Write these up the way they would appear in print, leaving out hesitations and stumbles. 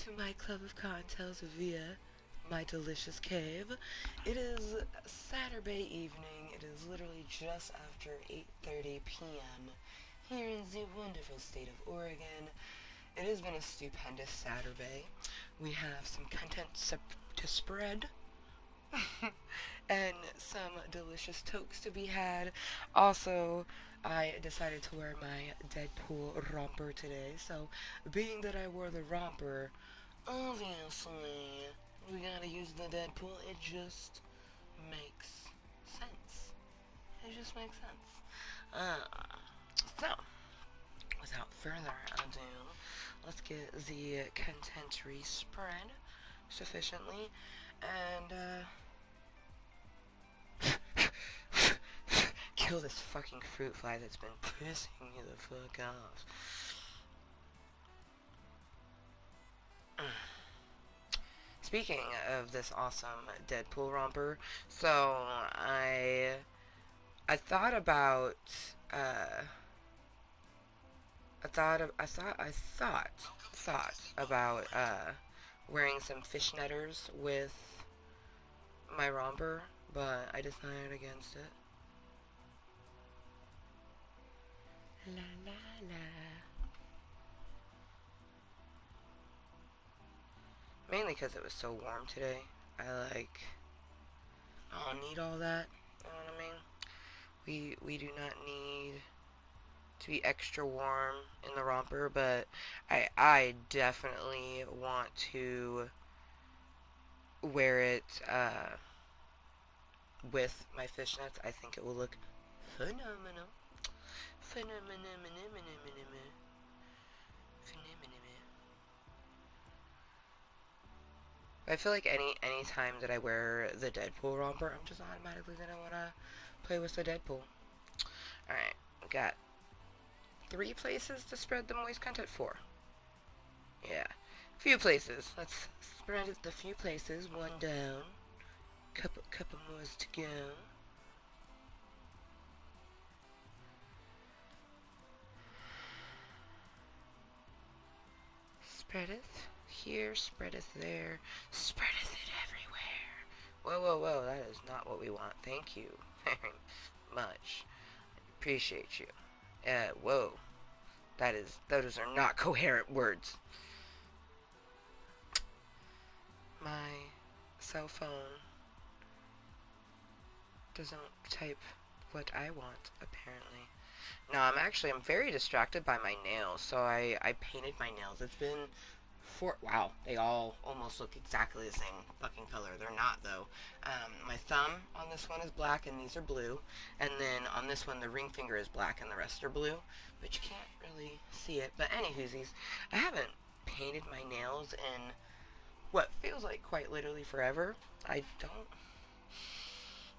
to my club of cocktails via my delicious cave. It is Saturday evening. It is literally just after 8:30 p.m. here in the wonderful state of Oregon. It has been a stupendous Saturday. We have some content to spread and some delicious tokes to be had. Also, I decided to wear my Deadpool romper today, so being that I wore the romper, obviously, we gotta use the Deadpool. It just makes sense. It just makes sense. So, without further ado, let's get the content spread sufficiently and, kill this fucking fruit fly that's been pissing me the fuck off. Speaking of this awesome Deadpool romper, so I thought about I thought about wearing some fishneters with my romper, but I decided against it. La la la. Mainly because it was so warm today. I don't need all that. You know what I mean? We do not need to be extra warm in the romper, but I definitely want to wear it with my fishnets. I think it will look phenomenal. Phenomenal. I feel like any time that I wear the Deadpool romper, I'm just automatically gonna wanna play with the Deadpool. Alright, we got 3 places to spread the moist content for. Yeah, few places. Let's spread it the few places. One down. Couple more to go. Spreadeth here, spreadeth there, spreadeth it everywhere. Whoa, that is not what we want. Thank you very much. Appreciate you. Whoa. Those are not coherent words. My cell phone doesn't type what I want, apparently. No, I'm very distracted by my nails, so I painted my nails. It's been wow, they all almost look exactly the same fucking color. They're not, though. My thumb on this one is black and these are blue. And then on this one, the ring finger is black and the rest are blue. But you can't really see it. But anywhoosies, I haven't painted my nails in what feels like quite literally forever. I'm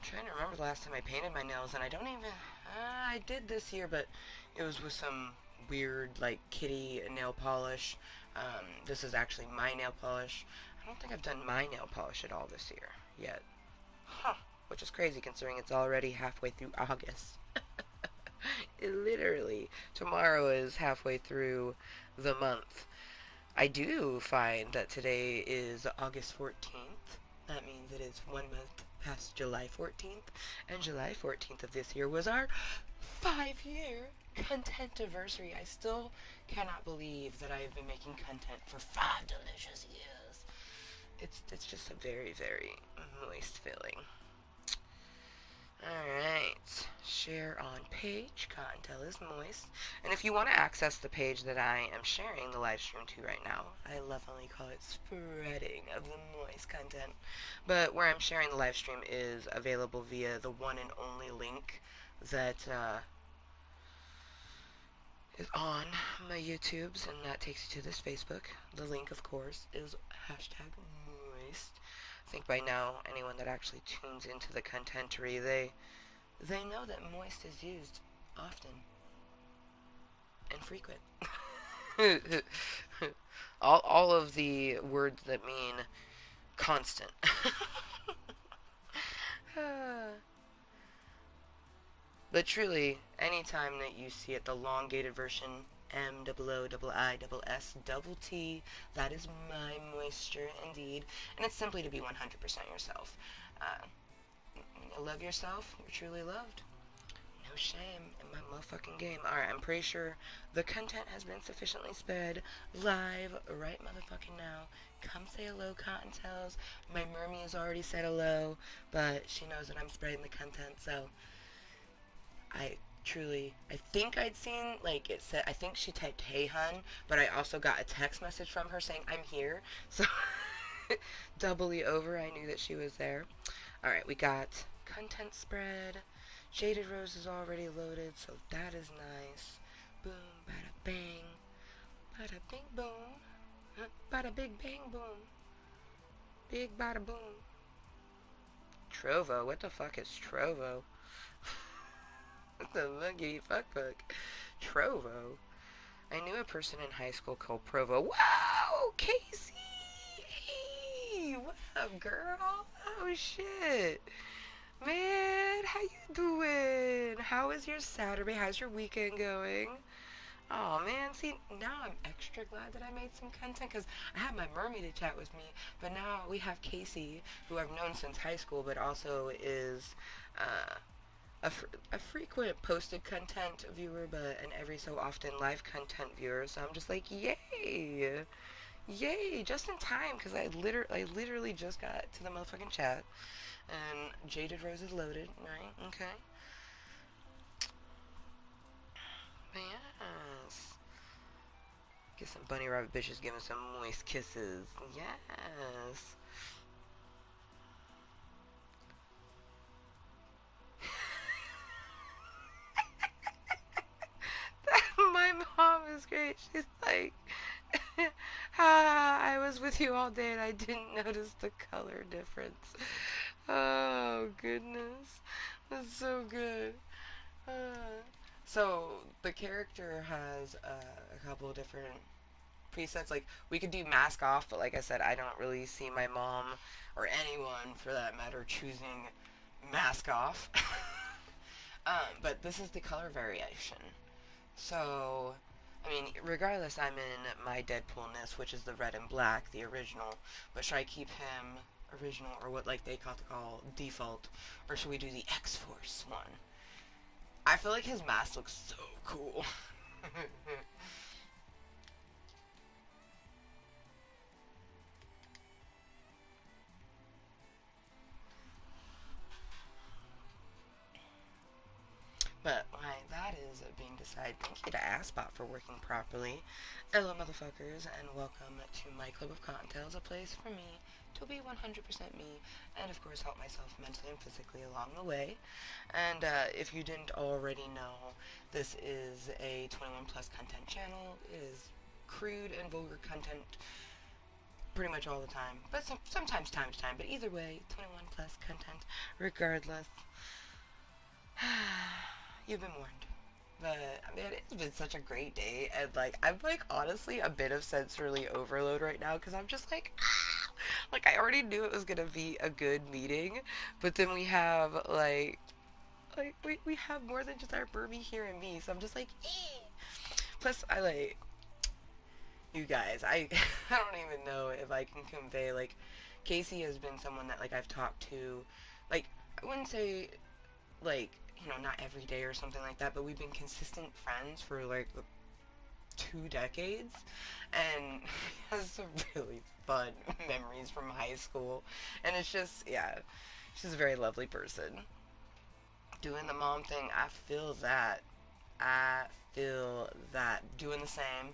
trying to remember the last time I painted my nails, and I don't even... I did this year, but it was with some weird, like, kitty nail polish. This is actually my nail polish. I don't think I've done my nail polish at all this year yet. Huh. Which is crazy considering it's already halfway through August. Literally. Tomorrow is halfway through the month. I do find that today is August 14th. That means it is 1 month past July 14th. And July 14th of this year was our 5-year content anniversary. I still cannot believe that I have been making content for 5 delicious years. It's just a very, very moist feeling. Alright, share on page, Kottontale is moist. And if you want to access the page that I am sharing the live stream to right now, I lovingly call it spreading of the moist content. But where I'm sharing the live stream is available via the one and only link that is on my YouTubes, and that takes you to this Facebook. The link, of course, is hashtag moist. I think by now, anyone that actually tunes into the contentery, they know that moist is used often and frequent. all of the words that mean constant. But truly, anytime that you see it, the elongated version MOOISST. That is my moisture indeed. And it's simply to be 100% yourself. Uh, love yourself, you're truly loved. No shame in my motherfucking game. Alright, I'm pretty sure the content has been sufficiently spread live right motherfucking now. Come say hello, Cottontails. My mermy has already said hello, but she knows that I'm spreading the content, so I I think I'd seen, like, it said, I think she typed, hey, hun, but I also got a text message from her saying, I'm here, so doubly over, I knew that she was there. Alright, we got content spread. Jaded Rose is already loaded, so that is nice. Boom, bada bang, bada bing boom, bada big bang boom, big bada boom. Trovo, what the fuck is Trovo? The monkey fuck book. Trovo. I knew a person in high school called Provo. Wow, Casey! Hey, what up, girl? Oh shit. Man, how you doing? How is your Saturday? How's your weekend going? Oh man, see, now I'm extra glad that I made some content because I had my mermaid to chat with me, but now we have Casey, who I've known since high school, but also is uh, a frequent posted content viewer, but an every so often live content viewer. So I'm just like, yay, yay, just in time because I literally just got to the motherfucking chat, and Jaded Rose is loaded, right? Okay. But yes. Get some bunny rabbit bitches giving some moist kisses. Yes. My mom is great. She's like, ah, I was with you all day and I didn't notice the color difference. Oh, goodness. That's so good. Uh, so, the character has a couple different presets. Like, we could do mask off, but like I said, I don't really see my mom or anyone for that matter choosing mask off. But this is the color variation. So, I mean, regardless, I'm in my Deadpoolness, which is the red and black, the original. But should I keep him original, or what like they call default, or should we do the X-Force one? I feel like his mask looks so cool. But why that is being decided. Thank you to Asspot for working properly. Hello, motherfuckers, and welcome to my Club of Cocktails, a place for me to be 100% me, and of course help myself mentally and physically along the way. And if you didn't already know, this is a 21 plus content channel. It is crude and vulgar content pretty much all the time, but sometimes time to time. But either way, 21 plus content, regardless. You've been warned. But man, it's been such a great day, and like I'm like honestly a bit of sensory overload right now because I'm just like, like I already knew it was gonna be a good meeting, but then we have we have more than just our Burby here and me, so I'm just like, ee. Plus I like you guys. I don't even know if I can convey like Casey has been someone that like I've talked to, like I wouldn't say like not every day or something like that, but we've been consistent friends for like 2 decades, and has some really fun memories from high school, and it's just yeah, she's a very lovely person. Doing the mom thing, I feel that. I feel that. Doing the same.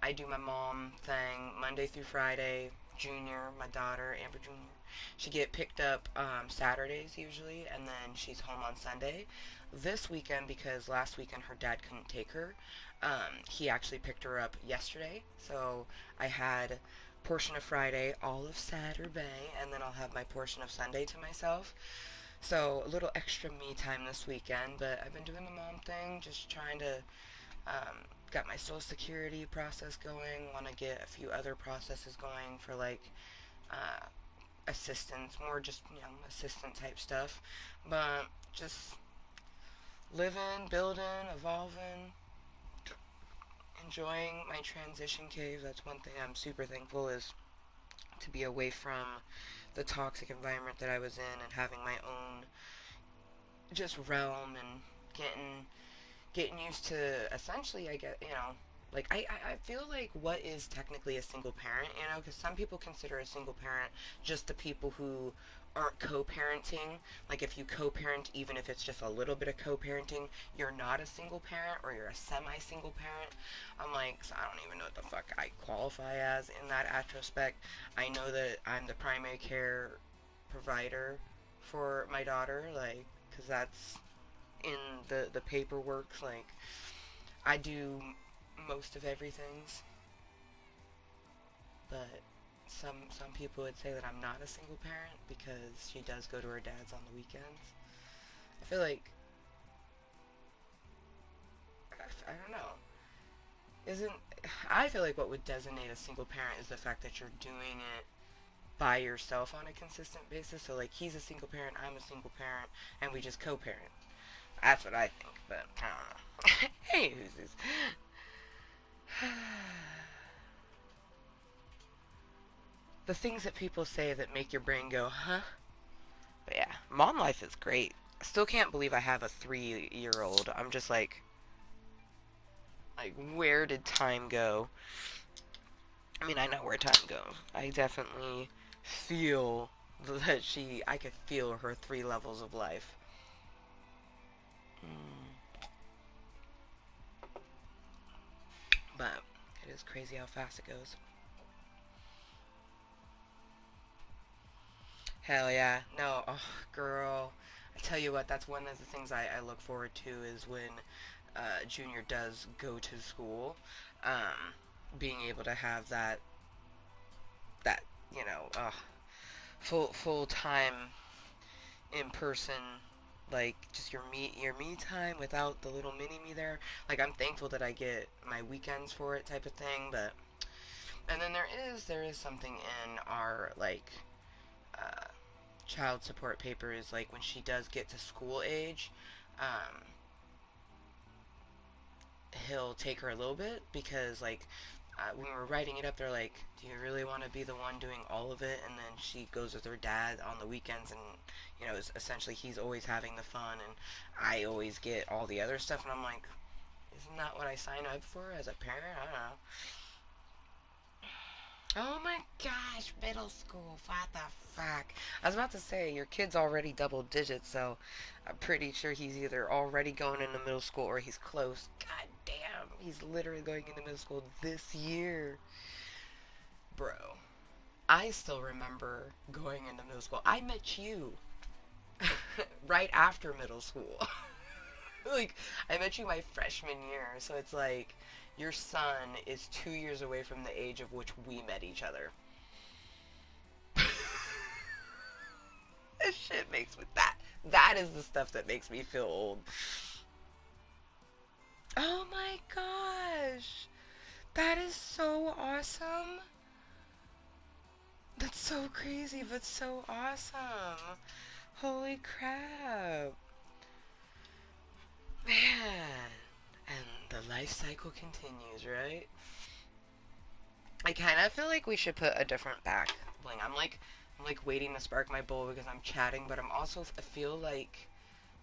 I do my mom thing Monday through Friday. Junior, my daughter, Amber Junior, she get picked up Saturdays usually, and then she's home on Sunday. This weekend, because last weekend her dad couldn't take her, he actually picked her up yesterday. So I had portion of Friday, all of Saturday, and then I'll have my portion of Sunday to myself. So a little extra me time this weekend, but I've been doing the mom thing, just trying to um, got my social security process going. Want to get a few other processes going for like uh, assistance, more just assistant type stuff. But just living, building, evolving. enjoying my transition cave. That's one thing I'm super thankful is to be away from the toxic environment that I was in and having my own just realm and getting used to essentially I get like I feel like what is technically a single parent, because some people consider a single parent just the people who aren't co-parenting. Like if you co-parent, even if it's just a little bit of co-parenting, you're not a single parent or you're a semi-single parent. I'm like, so I don't even know what the fuck I qualify as in that retrospect. I know that I'm the primary care provider for my daughter, like, because that's in the paperwork. Like, I do most of everything's, but some people would say that I'm not a single parent because she does go to her dad's on the weekends. I feel like I don't know. Isn't I feel like what would designate a single parent is the fact that you're doing it by yourself on a consistent basis. So like he's a single parent, I'm a single parent, and we just co-parent. That's what I think, but I don't know. Hey, who's this? The things that people say that make your brain go, huh? But yeah, mom life is great. I still can't believe I have a 3-year old. I'm just like, where did time go? I mean, I know where time goes. I definitely feel that I could feel her 3 levels of life. Mm, but it is crazy how fast it goes. Hell yeah. No, oh, girl. I tell you what, that's one of the things I look forward to is when Junior does go to school. Being able to have that full time in person, like just your me time without the little mini me there. Like I'm thankful that I get my weekends for it type of thing. But and then there is something in our like uh, child support papers, like when she does get to school age, um, he'll take her a little bit because like when we're writing it up, they're like, "Do you really want to be the one doing all of it?" And then she goes with her dad on the weekends, and it's essentially he's always having the fun, and I always get all the other stuff. And I'm like, isn't that what I signed up for as a parent? I don't know. Oh my gosh, middle school. What the fuck? I was about to say, your kid's already double digits, so I'm pretty sure he's either already going into middle school or he's close. God damn, he's literally going into middle school this year. Bro, I still remember going into middle school. I met you right after middle school. Like, I met you my freshman year, so it's like your son is 2 years away from the age of which we met each other. This shit makes me that is the stuff that makes me feel old. Oh my gosh. That is so awesome. That's so crazy, but so awesome. Holy crap. Man. And the life cycle continues, right? I kind of feel like we should put a different back bling. I'm like waiting to spark my bowl because I'm chatting, but I feel like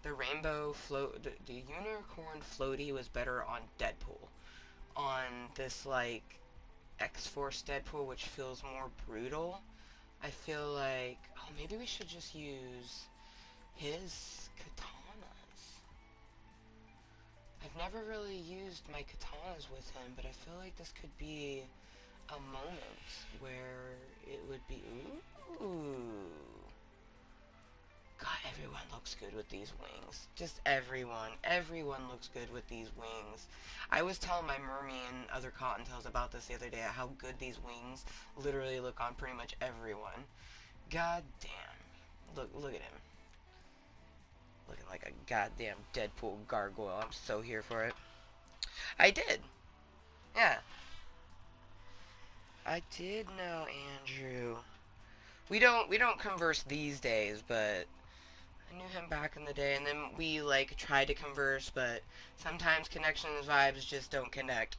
the rainbow float, the unicorn floaty was better on Deadpool. On this like X-Force Deadpool, which feels more brutal, I feel like maybe we should just use his katanas. I've never really used my katanas with him, but I feel like this could be a moment where it would be ooh. God, everyone looks good with these wings. Just everyone. Everyone looks good with these wings. I was telling my mermy and other Cottontails about this the other day, how good these wings literally look on pretty much everyone. God damn. Look at him. Looking like a goddamn Deadpool gargoyle. I'm so here for it. I did. Yeah. I did know Andrew. We don't converse these days, but I knew him back in the day, and then we like tried to converse, but sometimes connections vibes just don't connect.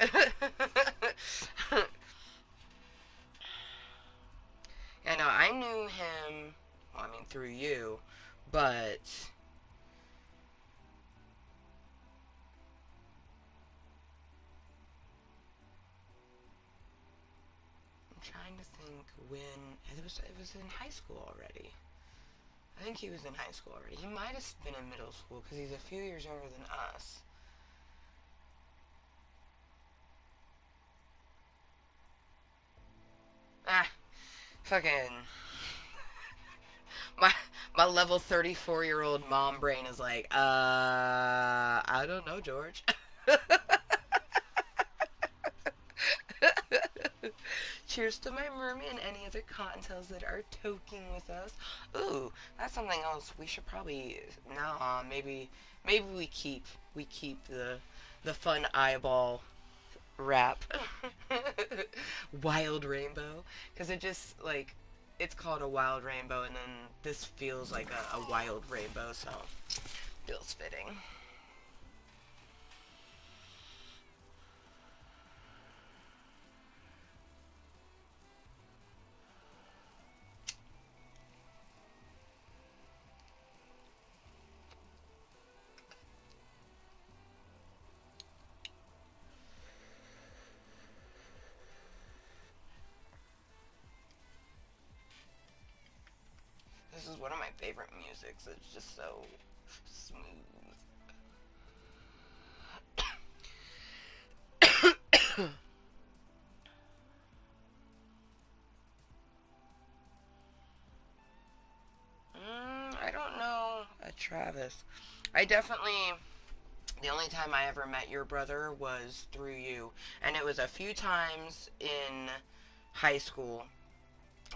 I know I knew him. Well, I mean through you, but I'm trying to think when it was in high school already. I think he was in high school already. He might have been in middle school because he's a few years younger than us. Ah, fucking my my level 34-year-old mom brain is like, I don't know, George. Cheers to my mermaid and any other cottontails that are toking with us. Ooh, that's something else we should probably maybe we keep the fun eyeball rap. Wild rainbow, because it just like it's called a wild rainbow, and then this feels like a wild rainbow, so feels fitting. This is one of my favorite musics. It's just so smooth. I don't know, Travis. I definitely the only time I ever met your brother was through you, and it was a few times in high school.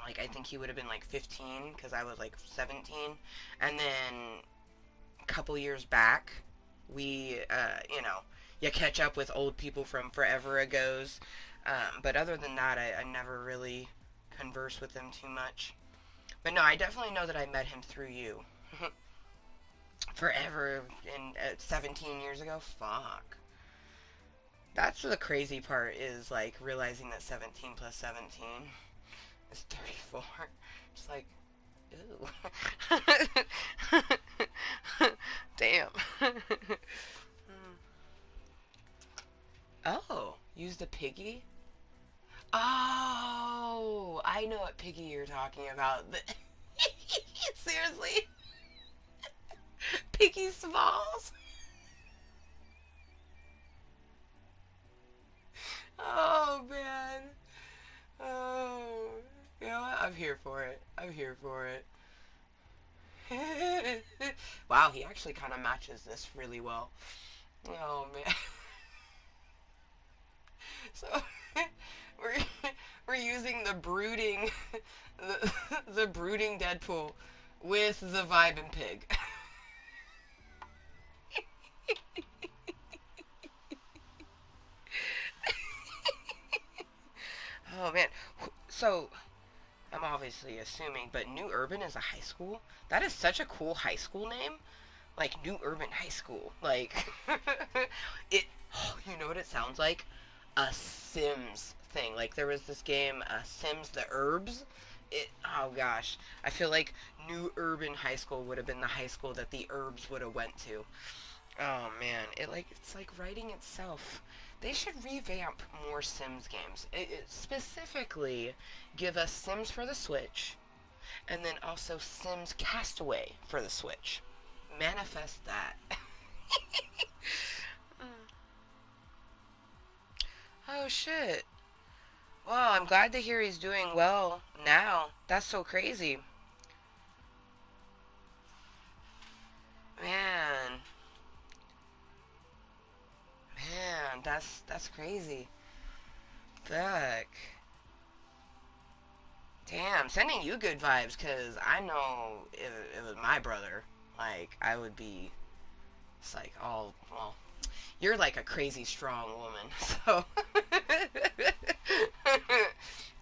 Like I think he would have been like 15 because I was like 17, and then a couple years back, we you catch up with old people from forever ago's. But other than that, I never really conversed with them too much. But no, I definitely know that I met him through you. Forever in 17 years ago. Fuck. That's the crazy part is like realizing that 17 plus 17 is 34. Just like, ew. Damn. Oh, use the piggy? Oh, I know what piggy you're talking about. Seriously? Piggy Smalls? Oh, man. Oh, you know what? I'm here for it. I'm here for it. Wow, he actually kind of matches this really well. Oh, man. So, we're, we're using the brooding, the brooding Deadpool with the vibing pig. Oh man. So I'm obviously assuming, but New Urban is a high school? That is such a cool high school name. Like New Urban High School. Like it you know what it sounds like? A Sims thing. Like there was this game, Sims the Herbs. Oh gosh. I feel like New Urban High School would have been the high school that the Herbs would have went to. Oh man, it's like writing itself. They should revamp more Sims games. Specifically, give us Sims for the Switch, and then also Sims Castaway for the Switch. Manifest that. Oh shit. Well, I'm glad to hear he's doing well now. That's so crazy. Man, man, that's crazy. Fuck. Damn, sending you good vibes because I know if it was my brother, like, I would be, it's like, all, well, you're like a crazy strong woman, so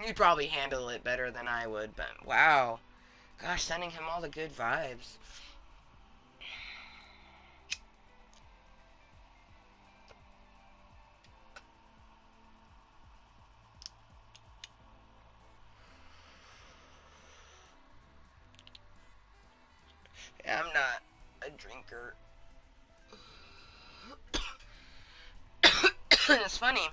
you'd probably handle it better than I would, but wow. Gosh, sending him all the good vibes. drinker. It's funny.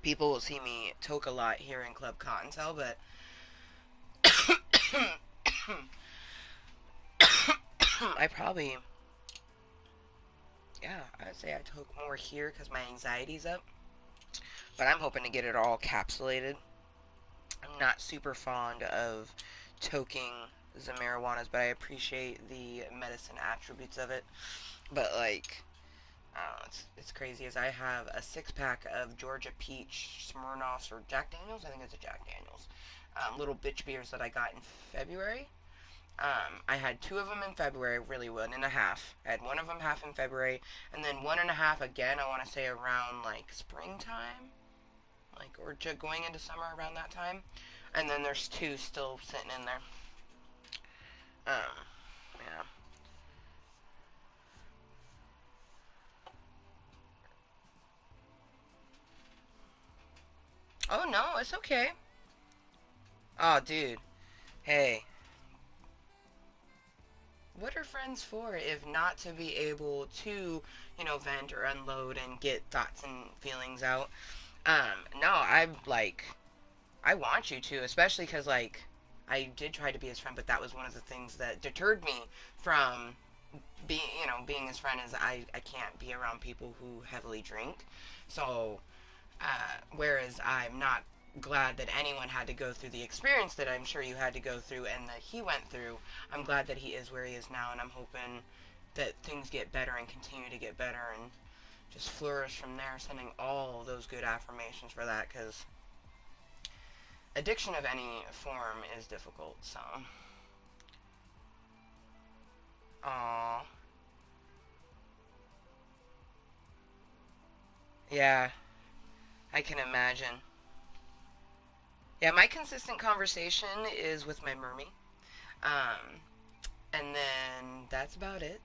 People will see me toke a lot here in Club Cottontale, but I probably, yeah, I'd say I toke more here because my anxiety's up. But I'm hoping to get it all capsulated. I'm not super fond of toking the marijuanas, but I appreciate the medicine attributes of it. But like, I don't know, it's crazy. As I have a 6 pack of Georgia Peach Smirnoffs or Jack Daniels. I think it's a Jack Daniels. Little bitch beers that I got in February. I had 2 of them in February, really 1.5. I had one of them half in February, and then 1.5 again. I want to say around like springtime, like or going into summer around that time. And then there's 2 still sitting in there. Yeah. Oh no, it's okay. Oh, dude. Hey, what are friends for if not to be able to, vent or unload and get thoughts and feelings out? No, I want you to, especially because, like, I did try to be his friend, but that was one of the things that deterred me from being his friend is I can't be around people who heavily drink. So, whereas I'm not glad that anyone had to go through the experience that I'm sure you had to go through and that he went through, I'm glad that he is where he is now, and I'm hoping that things get better and continue to get better and just flourish from there, sending all those good affirmations for that, because addiction of any form is difficult, so. Aww. Yeah, I can imagine. Yeah, my consistent conversation is with my mermie. Um, and then that's about it.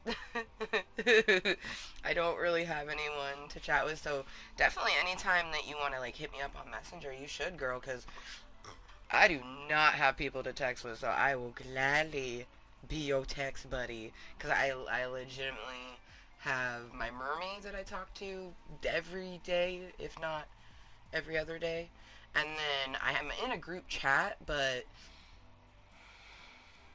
I don't really have anyone to chat with, so definitely anytime that you want to like hit me up on Messenger, you should, girl, because I do not have people to text with, so I will gladly be your text buddy. Because I legitimately have my mermaid that I talk to every day, if not every other day. And then I am in a group chat, but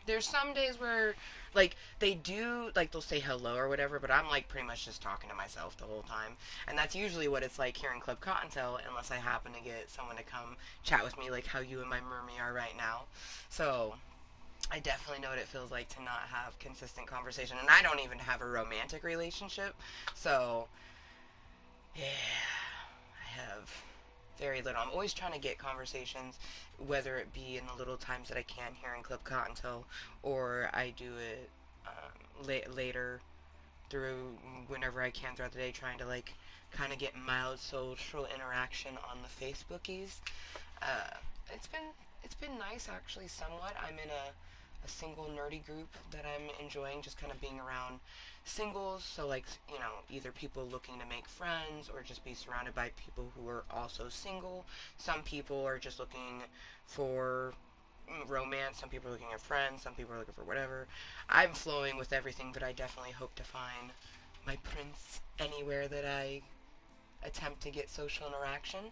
there's some days where like they'll say hello or whatever, but I'm like pretty much just talking to myself the whole time, and that's usually what it's like here in Club Cottontail, unless I happen to get someone to come chat with me, like how you and my mermy are right now. So I definitely know what it feels like to not have consistent conversation, and I don't even have a romantic relationship, so yeah, I have very little. I'm always trying to get conversations, whether it be in the little times that I can here in Club Cottontail, or I do it later through whenever I can throughout the day, trying to like kind of get mild social interaction on the Facebookies. Uh, it's been it's been nice actually, somewhat. I'm in a single nerdy group that I'm enjoying, just kind of being around singles. So like either people looking to make friends or just be surrounded by people who are also single. Some people are just looking for romance. Some people are looking at friends. Some people are looking for whatever. I'm flowing with everything, but I definitely hope to find my prince anywhere that I attempt to get social interaction,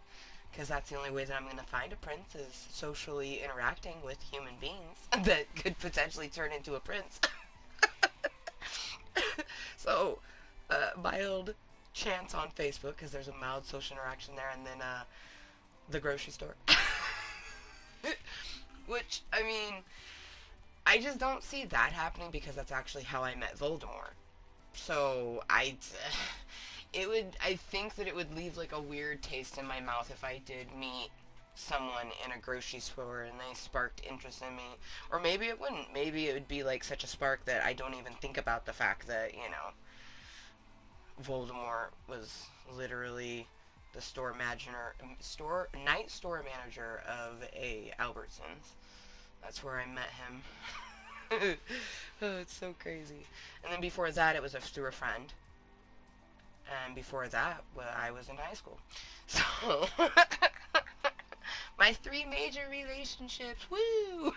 because that's the only way that I'm going to find a prince is socially interacting with human beings that could potentially turn into a prince. So, mild chance on Facebook, because there's a mild social interaction there, and then the grocery store. Which, I mean, I just don't see that happening because that's actually how I met Voldemort. So, I think that it would leave like a weird taste in my mouth if I did meet someone in a grocery store and they sparked interest in me. Or maybe it wouldn't. Maybe it would be like such a spark that I don't even think about the fact that, Voldemort was literally the night store manager of a Albertsons. That's where I met him. Oh, it's so crazy. And then before that, it was through a friend. And before that, well, I was in high school. So, my 3 major relationships, woo!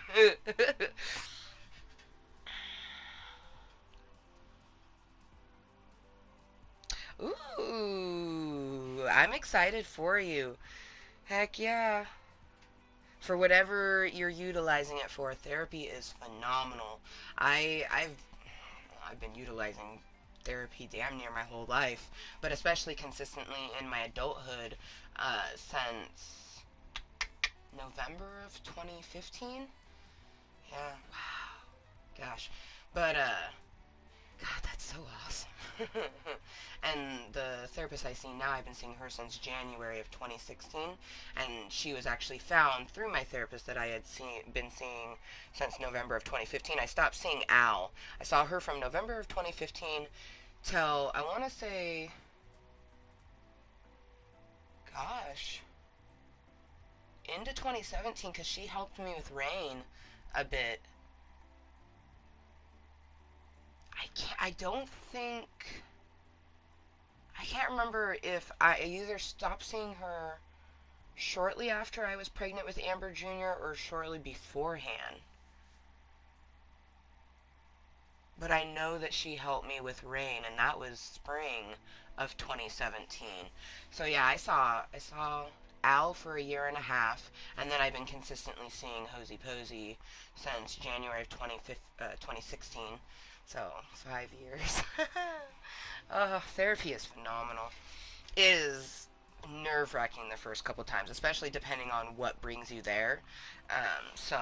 Ooh, I'm excited for you. Heck yeah. For whatever you're utilizing it for, therapy is phenomenal. I've been utilizing therapy damn near my whole life, but especially consistently in my adulthood since November of 2015. Yeah, wow, gosh. But God, that's so awesome. And the therapist I see now, I've been seeing her since January of 2016, and she was actually found through my therapist that I had been seeing since November of 2015. I stopped seeing Al. I saw her from November of 2015 till I want to say, gosh, into 2017 because she helped me with Rain a bit. I don't think I can't remember if I either stopped seeing her shortly after I was pregnant with Amber Jr. or shortly beforehand. But I know that she helped me with Rain, and that was spring of 2017. So yeah, I saw Al for a year and a half, and then I've been consistently seeing Hosey Posey since January of 2016. So 5 years. Therapy is phenomenal. It is nerve wracking the first couple times, especially depending on what brings you there. So,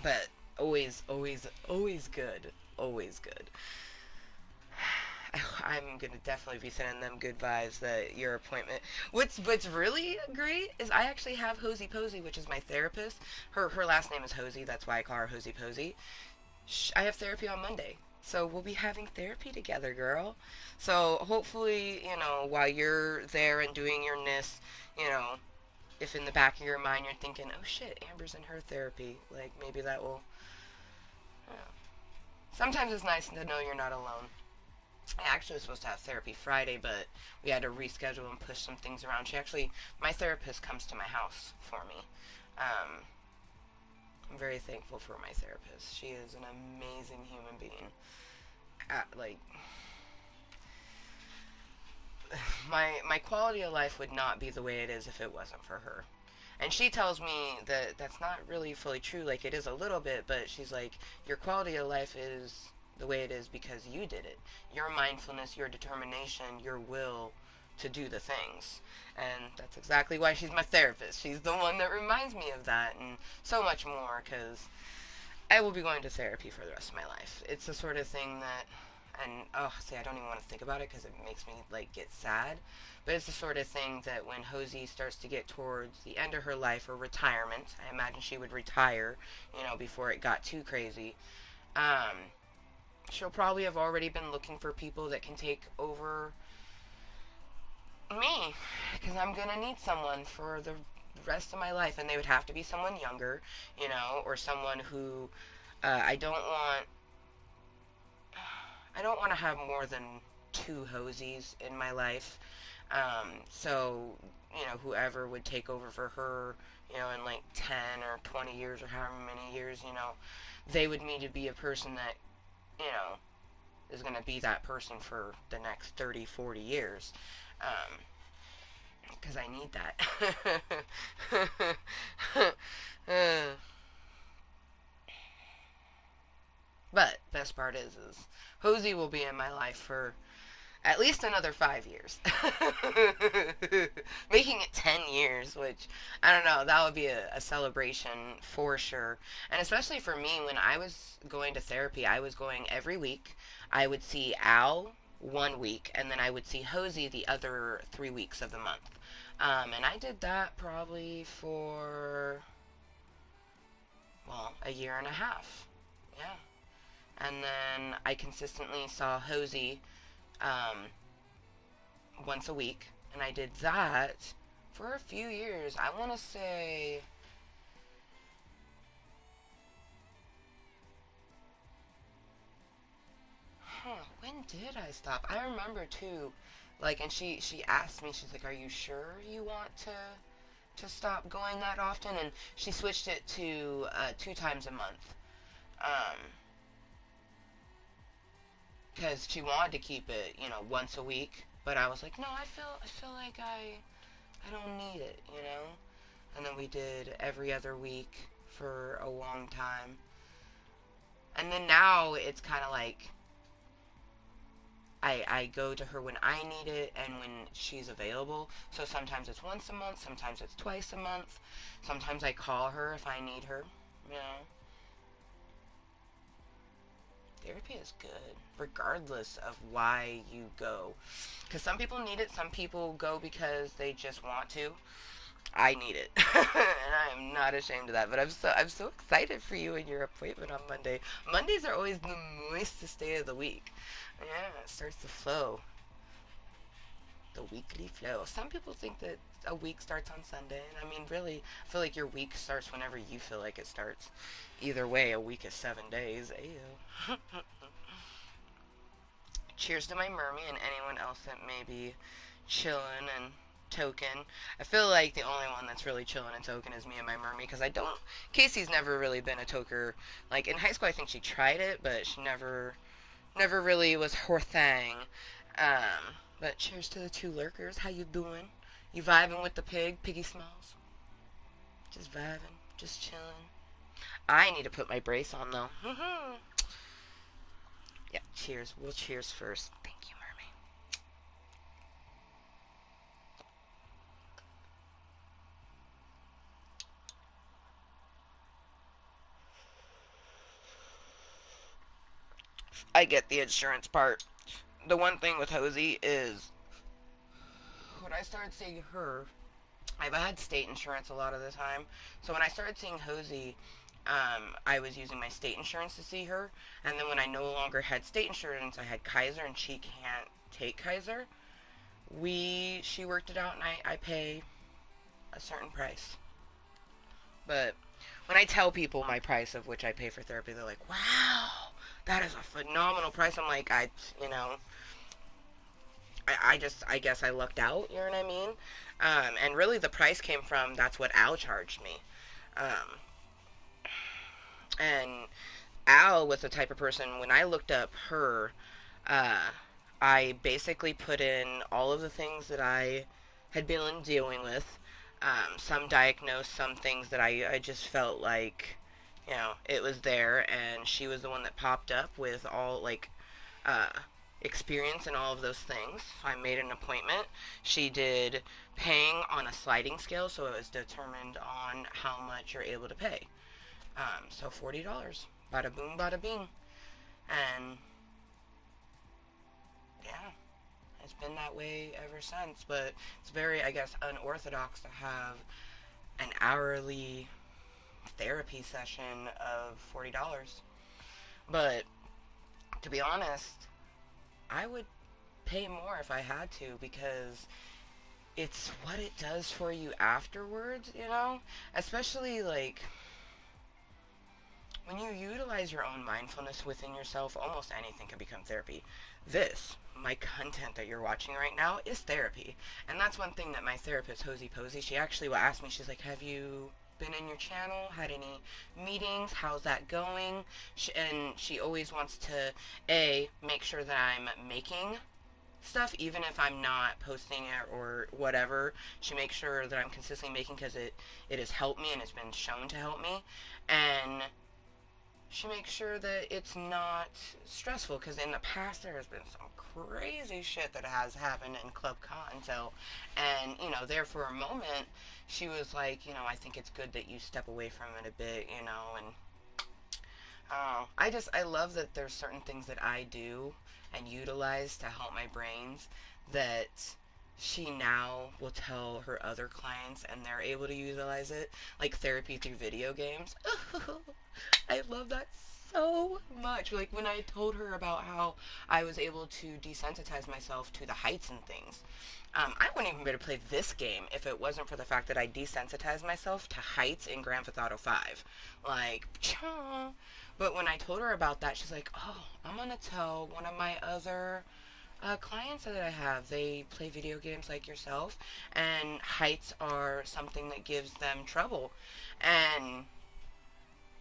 but always good. Always good. I'm gonna definitely be sending them good vibes that your appointment. What's really great is I actually have Hosey Posey, which is my therapist. Her last name is Hosey, that's why I call her Hosey Posey. I have therapy on Monday. So we'll be having therapy together, girl. So hopefully, while you're there and doing your NIS, you know, if in the back of your mind you're thinking, oh shit, Amber's in her therapy, like maybe that will. You know. Sometimes it's nice to know you're not alone. I actually was supposed to have therapy Friday, but we had to reschedule and push some things around. My therapist comes to my house for me. Um, I'm very thankful for my therapist. She is an amazing human being. Like my quality of life would not be the way it is if it wasn't for her. And she tells me that that's not really fully true. Like it is a little bit, but she's like, your quality of life is the way it is because you did it. Your mindfulness, your determination, your will to do the things. And that's exactly why she's my therapist. She's the one that reminds me of that and so much more because I will be going to therapy for the rest of my life. It's the sort of thing that, and oh, see, I don't even want to think about it because it makes me like get sad. But it's the sort of thing that when Hosey starts to get towards the end of her life or retirement, I imagine she would retire, before it got too crazy. Um, she'll probably have already been looking for people that can take over me because I'm gonna need someone for the rest of my life, and they would have to be someone younger, or someone who I don't want to have more than two Hosies in my life. So whoever would take over for her, in like 10 or 20 years or however many years, they would need to be a person that, you know, is going to be that person for the next 30, 40 years. Because I need that. uh, but best part is Hosey will be in my life for at least another 5 years. Making it 10 years, which, I don't know, that would be a celebration for sure. And especially for me, when I was going to therapy, I was going every week. I would see Al 1 week, and then I would see Hosey the other 3 weeks of the month. And I did that probably for, well, a year and a half. Yeah. And then I consistently saw Hosey um, once a week, and I did that for a few years. I want to say, when did I stop? I remember too, like, and she asked me, she's like, "Are you sure you want to stop going that often?" And she switched it to 2 times a month, um, because she wanted to keep it, once a week. But I was like, no, I feel like I don't need it, you know? And then we did every other week for a long time. And then now it's kind of like I go to her when I need it and when she's available. So sometimes it's once a month, sometimes it's twice a month. Sometimes I call her if I need her, you know? Therapy is good, regardless of why you go. Because some people need it, some people go because they just want to. I need it, and I am not ashamed of that. But I'm so excited for you and your appointment on Monday. Mondays are always the moistest day of the week. Yeah, it starts to flow, the weekly flow. Some people think that a week starts on Sunday, and I mean, really, I feel like your week starts whenever you feel like it starts. Either way, a week is 7 days. Ayo. Cheers to my mermy and anyone else that may be chilling and token. I feel like the only one that's really chilling and token is me and my mermy because I don't. Casey's never really been a toker. Like in high school, I think she tried it, but she never really was her thing. But cheers to the two lurkers. How you doing? You vibing with the pig? Piggy smells. Just vibing, just chilling. I need to put my brace on though. Yeah, cheers. We'll cheers first. Thank you, mermy. I get the insurance part. The one thing with Hosey is when I started seeing her, I've had state insurance a lot of the time. So when I started seeing Hosey, I was using my state insurance to see her. And then when I no longer had state insurance, I had Kaiser, and she can't take Kaiser. She worked it out, and I pay a certain price. But when I tell people my price of which I pay for therapy, they're like, "Wow, that is a phenomenal price." I'm like, you know, I guess I lucked out. You know what I mean? And really, the price came from that's what Al charged me. Um, and Al was the type of person when I looked up her, uh, I basically put in all of the things that I had been dealing with. Some diagnosed, some things that I just felt like, you know, it was there, and she was the one that popped up with all like uh, experience and all of those things. I made an appointment. She did paying on a sliding scale, so it was determined on how much you're able to pay. So $40, bada boom, bada bing, and yeah, it's been that way ever since. But it's very, I guess, unorthodox to have an hourly therapy session of $40. But to be honest, I would pay more if I had to because it's what it does for you afterwards, you know? Especially like when you utilize your own mindfulness within yourself, almost anything can become therapy. My content that you're watching right now, is therapy. And that's one thing that my therapist, Hosey Posey, she actually will ask me, she's like, have you been in your channel? Had any meetings? How's that going? And she always wants to, A, make sure that I'm making stuff, even if I'm not posting it or whatever. She makes sure that I'm consistently making because it has helped me and it's been shown to help me. And she makes sure that it's not stressful because in the past there has been some crazy shit that has happened in Club Cottontale, and there for a moment she was like, I think it's good that you step away from it a bit, and I love that there's certain things that I do and utilize to help my brains that she now will tell her other clients and they're able to utilize it, like therapy through video games. I love that so much. Like when I told her about how I was able to desensitize myself to the heights and things. I wouldn't even be able to play this game if it wasn't for the fact that I desensitized myself to heights in Grand Theft Auto 5. Like, but when I told her about that, she's like, oh, I'm going to tell one of my other clients that I have. They play video games like yourself, and heights are something that gives them trouble. And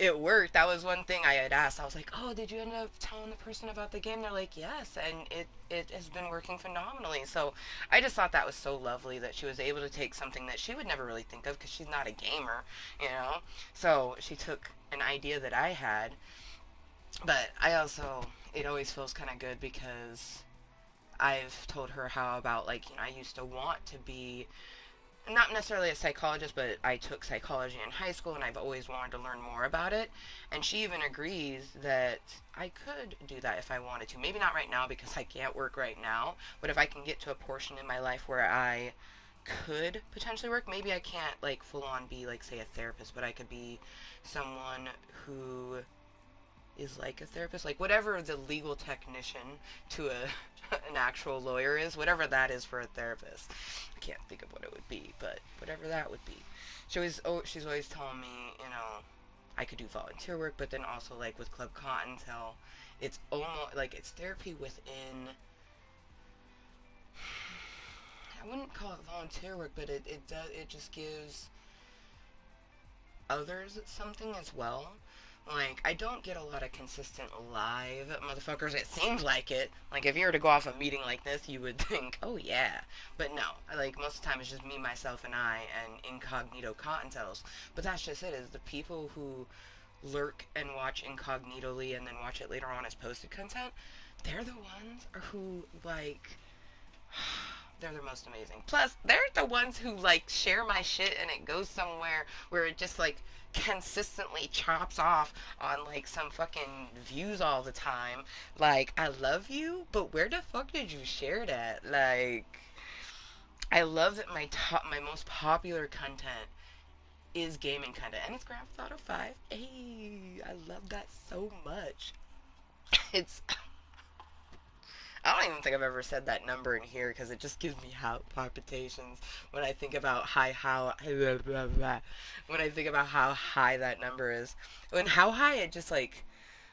it worked. That was one thing I had asked. I was like, "Oh, did you end up telling the person about the game?" They're like, "Yes," and it has been working phenomenally. So I just thought that was so lovely that she was able to take something that she would never really think of because she's not a gamer, you know. So she took an idea that I had, but I also it always feels kind of good because I've told her how about like I used to want to be not necessarily a psychologist, but I took psychology in high school and I've always wanted to learn more about it. And she even agrees that I could do that if I wanted to. Maybe not right now because I can't work right now, but if I can get to a portion in my life where I could potentially work, maybe I can't like full on be like say a therapist, but I could be someone who is like a therapist, like whatever the legal technician to a an actual lawyer is, whatever that is for a therapist. I can't think of what it would be, but whatever that would be. She's always telling me, I could do volunteer work, but then also like with Club Cottontale, it's almost like it's therapy within. I wouldn't call it volunteer work, but it just gives others something as well. Like, I don't get a lot of consistent live motherfuckers. It seems like it. Like, if you were to go off a meeting like this, you would think, oh yeah. But no. Like, most of the time it's just me, myself, and I, and incognito Cottontails. But that's just it, is the people who lurk and watch incognitally and then watch it later on as posted content, they're the ones who, like, they're the most amazing. Plus, they're the ones who like share my shit and it goes somewhere where it just like consistently chops off on like some fucking views all the time. Like, I love you, but where the fuck did you share that? Like, I love that my most popular content is gaming content, and it's Grand Theft Auto 5. Hey, I love that so much. It's I don't even think I've ever said that number in here because it just gives me heart palpitations when I think about when I think about how high that number is. When how high it just like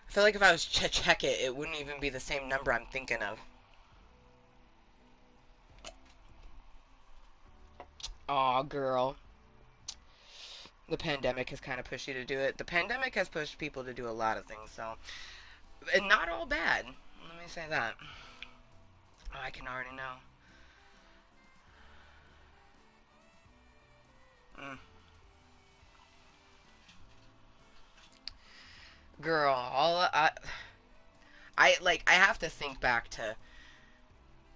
I feel like if I was to check it, it wouldn't even be the same number I'm thinking of. Aw, girl. The pandemic has kind of pushed you to do it. The pandemic has pushed people to do a lot of things, so and not all bad. Let me say that. Oh, I can already know. Mm. Girl, I have to think back to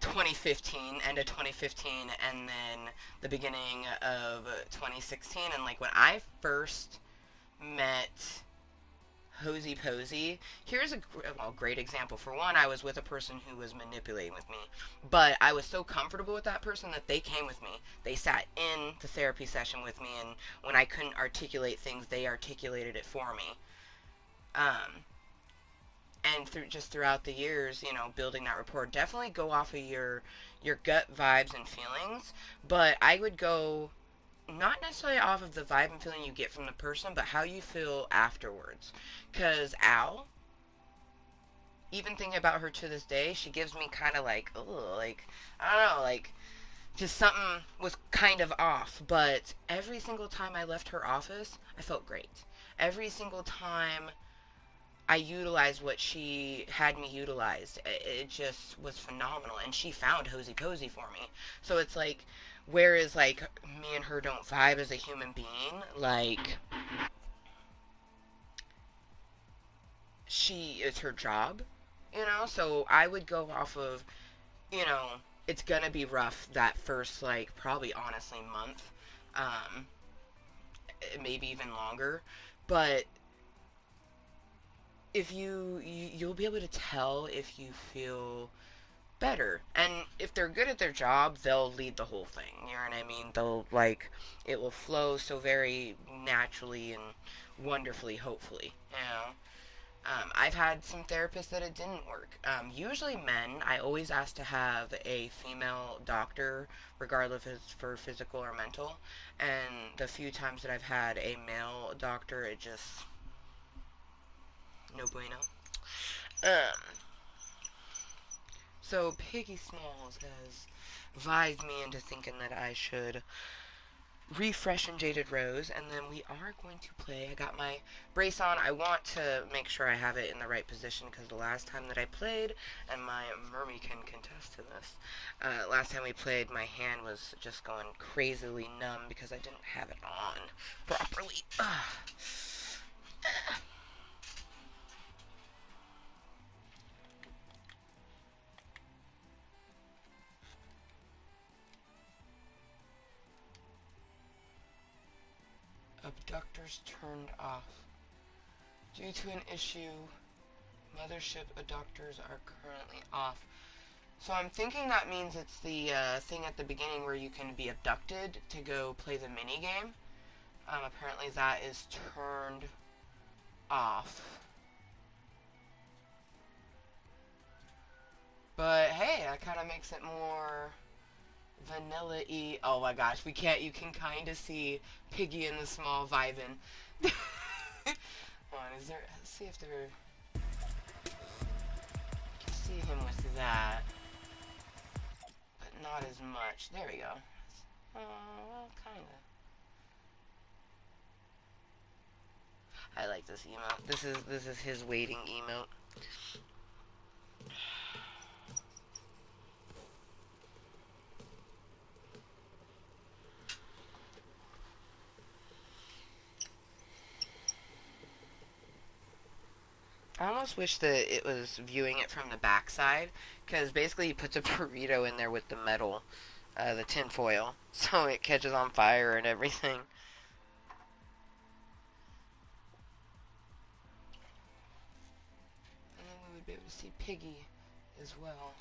2015, end of 2015, and then the beginning of 2016. And like when I first met Hosey Posey, here's a great example. For one, I was with a person who was manipulating with me, but I was so comfortable with that person that they came with me. They sat in the therapy session with me, and when I couldn't articulate things, they articulated it for me. Um, and throughout the years, building that rapport, definitely go off of your gut vibes and feelings. But I would go not necessarily off of the vibe and feeling you get from the person, but how you feel afterwards. Cause Al, even thinking about her to this day, she gives me kind of like, oh, like I don't know, like just something was kind of off. But every single time I left her office, I felt great. Every single time I utilized what she had me utilized. It just was phenomenal. And she found Hosey Posey for me. So it's like, whereas, like, me and her don't vibe as a human being, like, it's her job. So I would go off of, you know, it's gonna be rough that first, like, probably honestly month, um, maybe even longer. But if you'll be able to tell if you feel better. And if they're good at their job, they'll lead the whole thing. You know what I mean? They'll like it will flow so very naturally and wonderfully, hopefully. I've had some therapists that it didn't work. Usually men, I always ask to have a female doctor, regardless if it's for physical or mental. And the few times that I've had a male doctor, it just no bueno. Um, So Piggy Smalls has advised me into thinking that I should refresh and Jaded Rose, and then we are going to play. I got my brace on. I want to make sure I have it in the right position because the last time that I played, and my mermy can contest to this, last time we played, my hand was just going crazily numb because I didn't have it on properly. Abductors turned off. Due to an issue, mothership abductors are currently off. So I'm thinking that means it's the thing at the beginning where you can be abducted to go play the mini game. Apparently that is turned off. But hey, that kind of makes it more vanilla-y. Oh my gosh, we can't. You can kind of see Piggy in the small vibing. Hold on, is there? Let's see if there. I can see him with that, but not as much. There we go. Oh, well, kind of. I like this emote. This is his waiting emote. I almost wish that it was viewing it from the backside, because basically he puts a burrito in there with the metal, the tin foil, so it catches on fire and everything. And then we would be able to see Piggy as well.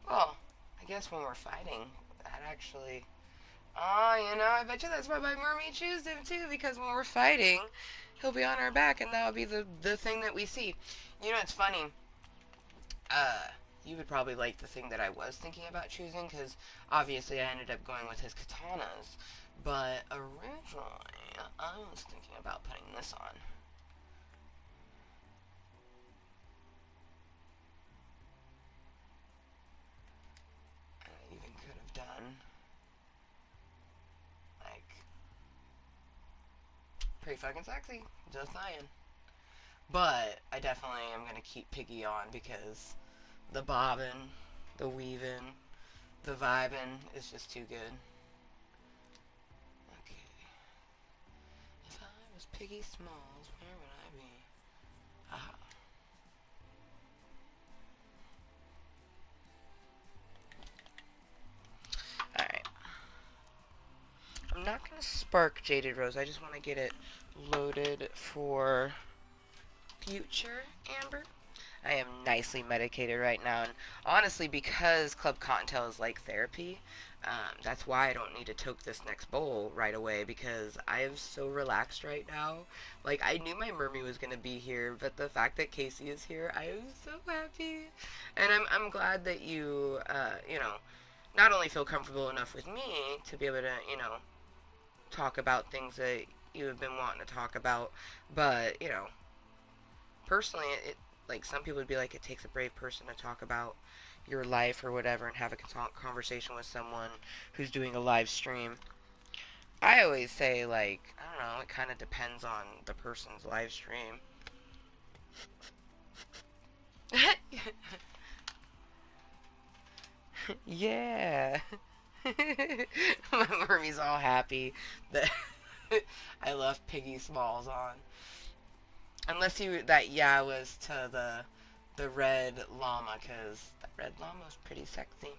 Well, I guess when we're fighting, that actually... Oh, you know, I bet you that's why my mermaid chooses him too, because when we're fighting, he'll be on our back, and that'll be the thing that we see. You know, it's funny. You would probably like the thing that I was thinking about choosing, because obviously I ended up going with his katanas. But originally, I was thinking about putting this on. And I even could have done, like, pretty fucking sexy, just saying. But I definitely am going to keep Piggy on because the bobbing, the weaving, the vibing is just too good. Okay. If I was Piggy Smalls, where would I be? Ah. Alright. I'm not going to spark Jaded Rose. I just want to get it loaded for future Amber. I am nicely medicated right now, and honestly, because Club Cottontail is like therapy, that's why I don't need to toke this next bowl right away, because I am so relaxed right now. Like, I knew my mermy was going to be here, but the fact that Casey is here, I am so happy. And I'm glad that you, you know, not only feel comfortable enough with me to be able to, you know, talk about things that you have been wanting to talk about, but, you know, personally, like some people would be like, it takes a brave person to talk about your life or whatever and have a conversation with someone who's doing a live stream. I always say, like, I don't know, it kind of depends on the person's live stream. Yeah. My mermy's all happy that I left Piggy Smalls on. Unless you that yeah was to the red llama, cause that red llama was pretty sexy.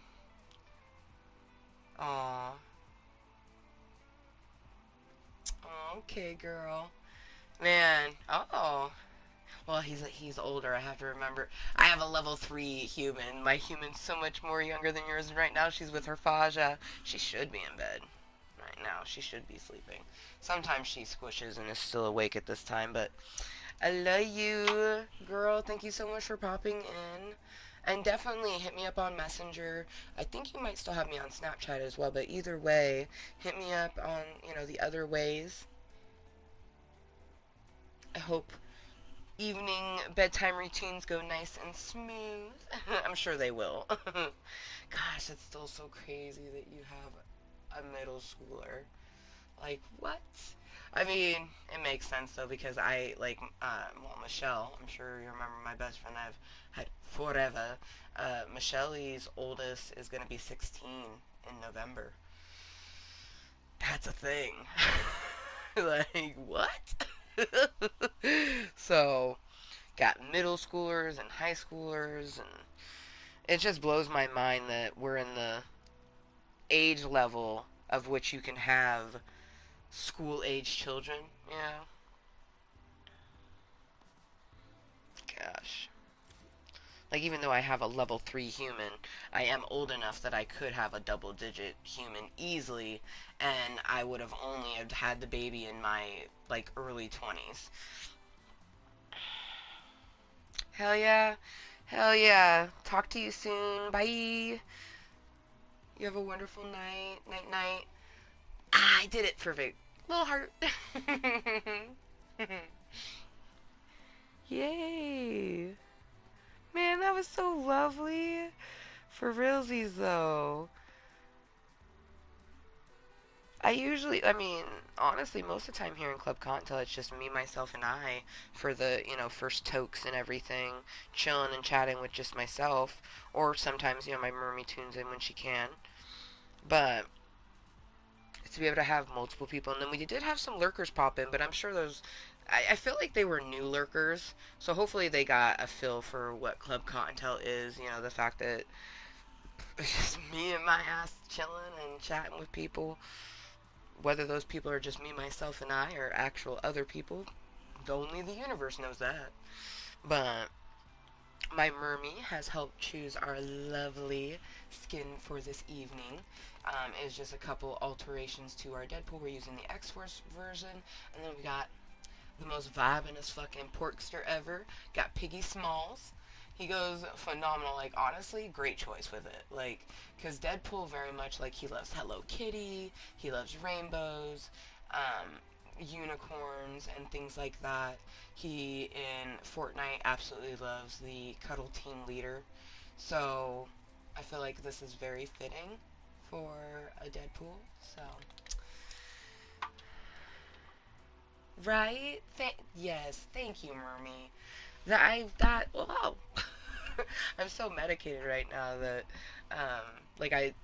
Aw. Okay, girl. Man. Oh. Well, he's older. I have to remember. I have a level 3 human. My human's so much more younger than yours. And right now, she's with her Faja. She should be in bed. Right now, she should be sleeping. Sometimes she squishes and is still awake at this time, but I love you, girl. Thank you so much for popping in. And definitely hit me up on Messenger. I think you might still have me on Snapchat as well, but either way, hit me up on, you know, the other ways. I hope evening bedtime routines go nice and smooth. I'm sure they will. Gosh, it's still so crazy that you have a middle schooler. Like, what? I mean, it makes sense though because I like, well, Michelle. I'm sure you remember my best friend I've had forever. Michelle's oldest is gonna be 16 in November. That's a thing. Like, what? So, got middle schoolers and high schoolers, and it just blows my mind that we're in the age level of which you can have school age children. Yeah, gosh. Like, even though I have a level 3 human, I am old enough that I could have a double digit human easily, and I would have only have had the baby in my, like, early 20s. Hell yeah. Hell yeah. Talk to you soon. Bye. You have a wonderful night. Night, night. Ah, I did it. Perfect. Little heart. Yay. Man, that was so lovely. For realsies, though. I mean, honestly, most of the time here in Club Kottontale, it's just me, myself, and I for the, first tokes and everything, chilling and chatting with just myself. Or sometimes, my mermy tunes in when she can. But to be able to have multiple people, and then we did have some lurkers pop in, but I'm sure those. I feel like they were new lurkers, so hopefully they got a feel for what Club Cottontail is. The fact that it's just me and my ass chilling and chatting with people. Whether those people are just me, myself, and I, or actual other people, only the universe knows that. But my mermy has helped choose our lovely skin for this evening. It's just a couple alterations to our Deadpool. We're using the X-Force version, and then we got the most vibinest fucking porkster ever. Got Piggy Smalls. He goes phenomenal. Like, honestly, great choice with it. Like, because Deadpool very much, like, he loves Hello Kitty, he loves rainbows, unicorns, and things like that. He, in Fortnite, absolutely loves the Cuddle Team Leader. So, I feel like this is very fitting for a Deadpool. So, right? Yes, thank you, Mermy. Wow. I'm so medicated right now that,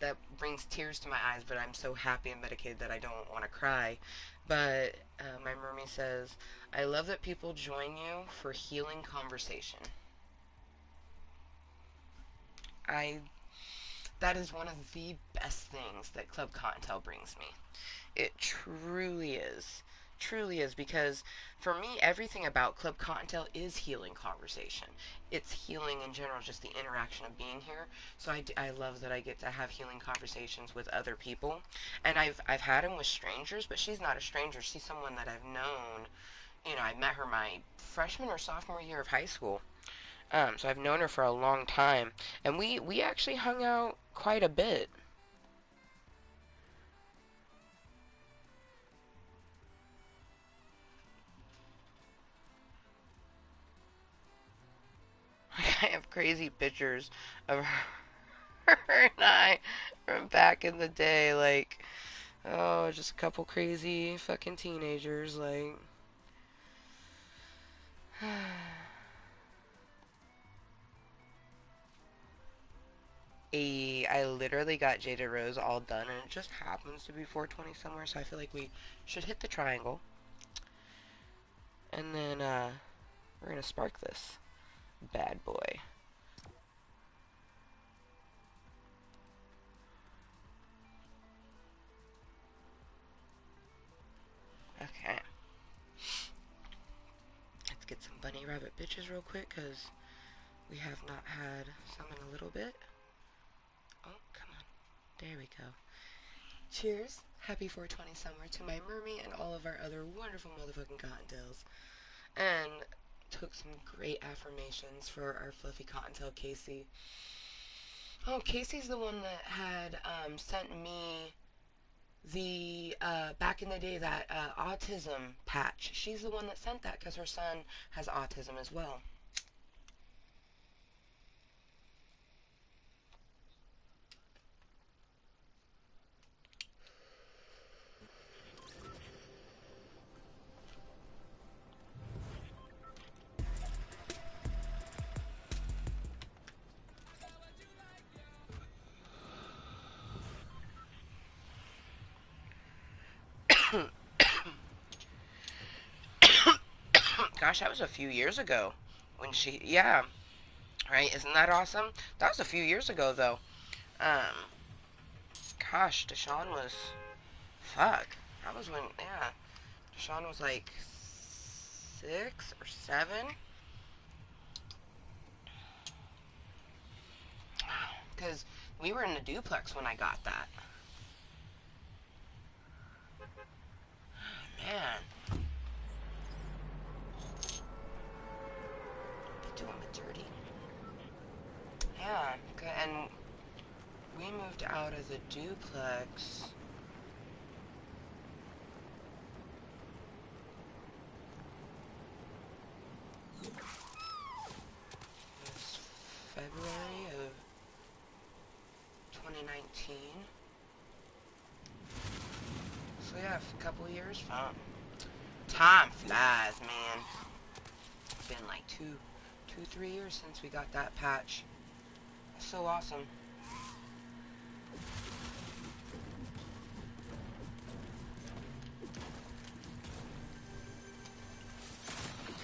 that brings tears to my eyes, but I'm so happy and medicated that I don't want to cry. But my mermaid says, I love that people join you for healing conversation. I That is one of the best things that Club Cottontail brings me. It truly is. Truly is, because for me, everything about Club Cottontail is healing conversation. It's healing in general, just the interaction of being here. So I love that I get to have healing conversations with other people. And I've had them with strangers, but she's not a stranger. She's someone that I've known. I met her my freshman or sophomore year of high school. So I've known her for a long time. And we actually hung out quite a bit. I have crazy pictures of her and I from back in the day. Like, oh, just a couple crazy fucking teenagers. Like, I literally got Jada Rose all done, and it just happens to be 420 somewhere. So I feel like we should hit the triangle, and then we're gonna spark this bad boy. Okay, let's get some bunny rabbit bitches real quick, cause we have not had some in a little bit. Oh, come on. There we go. Cheers. Happy 420 summer to my mermy and all of our other wonderful motherfucking cottontails. And took some great affirmations for our fluffy cottontail Casey. Oh, Casey's the one that had sent me the back in the day, that autism patch. She's the one that sent that because her son has autism as well. Gosh, that was a few years ago when she, yeah, right? Isn't that awesome? That was a few years ago though. Um, Gosh, Deshaun was, fuck. That was when, yeah, Deshaun was like 6 or 7. Because we were in the duplex when I got that. Man, they doing me dirty. Yeah, and we moved out of the duplex. It was February of 2019. So yeah, a couple years. Time flies, man. It's been like 3 years since we got that patch. It's so awesome.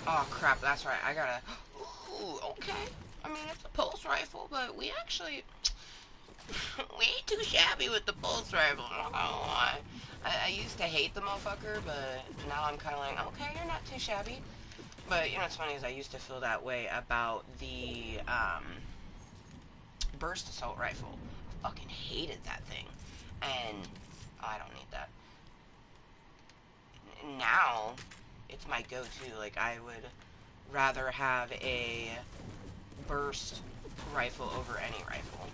Oh crap, that's right. I gotta. Ooh, okay. I mean, it's a pulse rifle, but we actually. We ain't too shabby with the pulse rifle. I don't know why. I used to hate the motherfucker, but now I'm kind of like, okay, you're not too shabby. But you know what's funny is I used to feel that way about the burst assault rifle. I fucking hated that thing, and I don't need that. Now, it's my go-to. Like I would rather have a burst rifle over any rifle.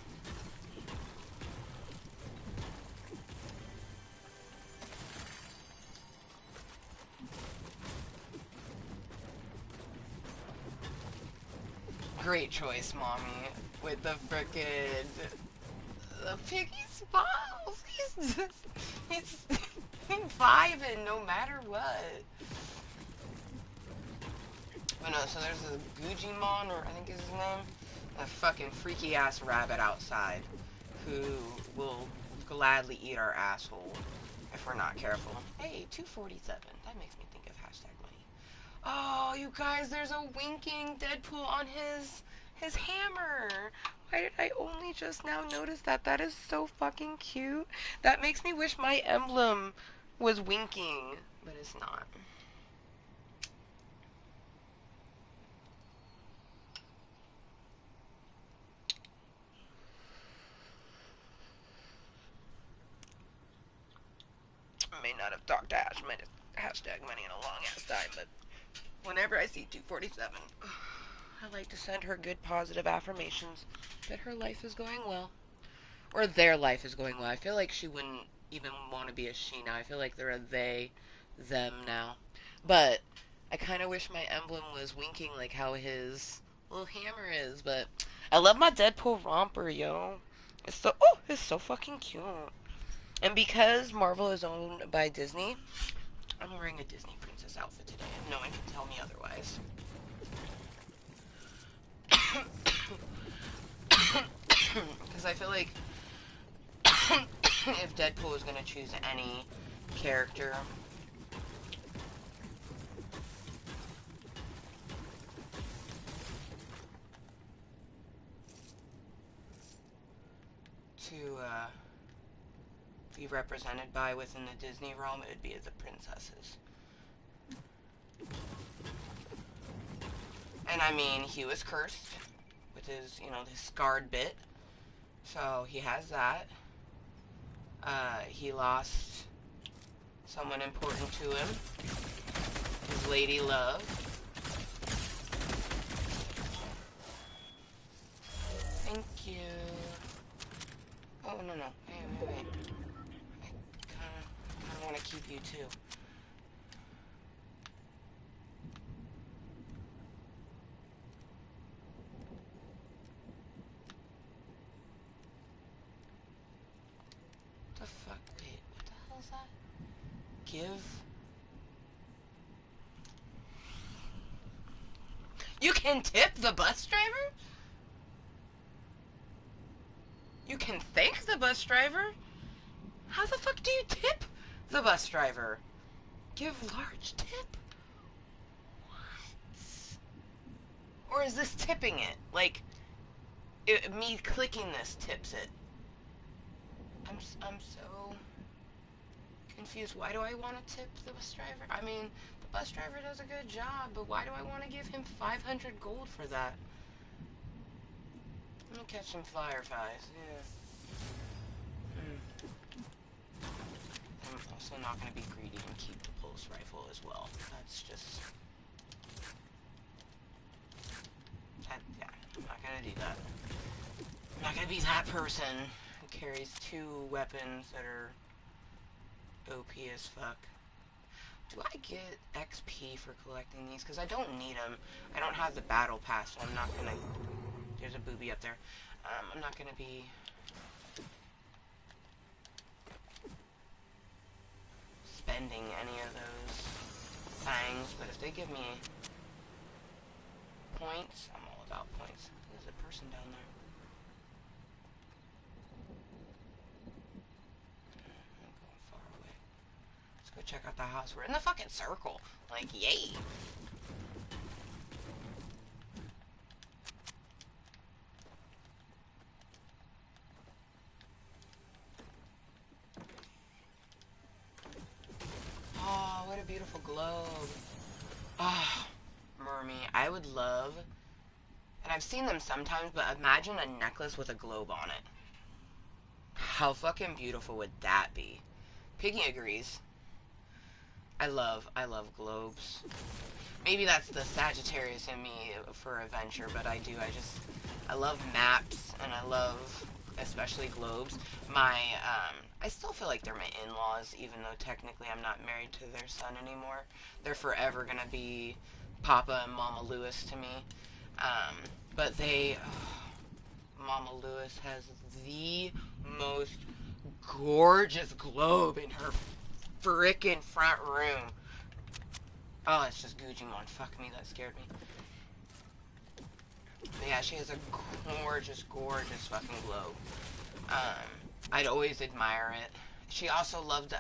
Great choice, mommy. With the frickin' the piggy smiles. He's vibing no matter what. But no, so there's a Gujimon, or I think is his name, a fucking freaky ass rabbit outside who will gladly eat our asshole if we're not careful. Hey, 247. That makes me think of hashtag money. Oh, you guys, there's a winking Deadpool on his hammer. Why did I only just now notice that? That is so fucking cute. That makes me wish my emblem was winking, but it's not. I may not have talked to hashtag money in a long ass time, but whenever I see 247, I like to send her good positive affirmations that her life is going well. Or their life is going well. I feel like she wouldn't even want to be a she now. I feel like they're a they, them now. But I kind of wish my emblem was winking like how his little hammer is. But I love my Deadpool romper, yo. It's so fucking cute. And because Marvel is owned by Disney, I'm wearing a Disney princess outfit today. No one can tell me otherwise. Because I feel like if Deadpool was going to choose any character to be represented by within the Disney realm, it would be the princesses. And I mean, he was cursed with his, his scarred bit. So he has that. He lost someone important to him. His lady love. Thank you. Oh, no. Hey, wait. I kinda... want to keep you too. What the fuck? Wait, what the hell is that? Give. You can tip the bus driver? You can thank the bus driver? How the fuck do you tip the bus driver? Give large tip? What? Or is this tipping it? Like, me clicking this tips it? I'm so confused. Why do I want to tip the bus driver? I mean, the bus driver does a good job, but why do I want to give him 500 gold for that? I'm gonna catch some fireflies, yeah. I'm also not gonna be greedy and keep the pulse rifle as well. That's just... yeah, I'm not gonna do that. I'm not gonna be that person who carries 2 weapons that are OP as fuck. Do I get XP for collecting these? Because I don't need them. I don't have the battle pass, so I'm not gonna... There's a booby up there. I'm not gonna be... spending any of those things, but if they give me points, I'm all about points. There's a person down there. I'm going far away. Let's go check out the house. We're in the fucking circle. Like, yay! Oh, what a beautiful globe. Oh, Mermy, I would love, and I've seen them sometimes, but imagine a necklace with a globe on it. How fucking beautiful would that be? Piggy agrees. I love globes. Maybe that's the Sagittarius in me for adventure, but I love maps, and I love especially globes. I still feel like they're my in-laws, even though technically I'm not married to their son anymore. They're forever gonna be Papa and Mama Lewis to me. But Mama Lewis has the most gorgeous globe in her frickin' front room. Oh, it's just Gujimon. Fuck me, that scared me. But yeah, she has a gorgeous, gorgeous fucking globe. I'd always admire it. She also loved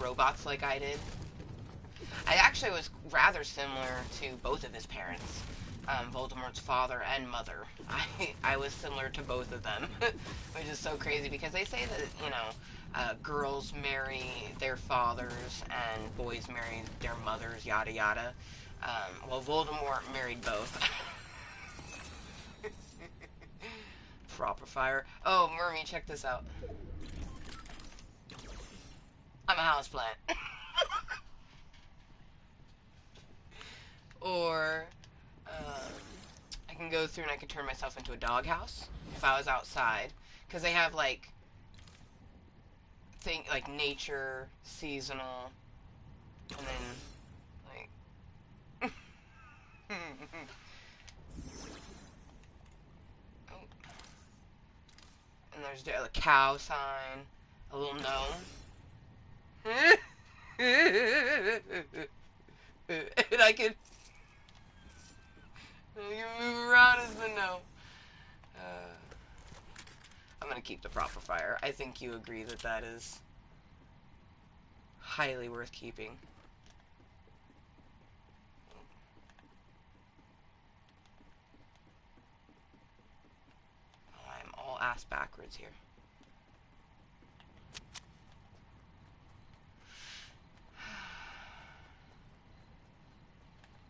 robots like I did. I actually was rather similar to both of his parents. Voldemort's father and mother. I was similar to both of them, which is so crazy because they say that, you know, girls marry their fathers and boys marry their mothers, yada yada. Well, Voldemort married both. Proper fire. Oh, Mermy, check this out. I'm a houseplant. Or, I can go through and I can turn myself into a doghouse if I was outside. Because they have, like nature, seasonal, and then, like... And there's a cow sign, a little gnome. And I can move around as the gnome. I'm gonna keep the proper fire. I think you agree that that is highly worth keeping. Oh, I'm all ass backwards here.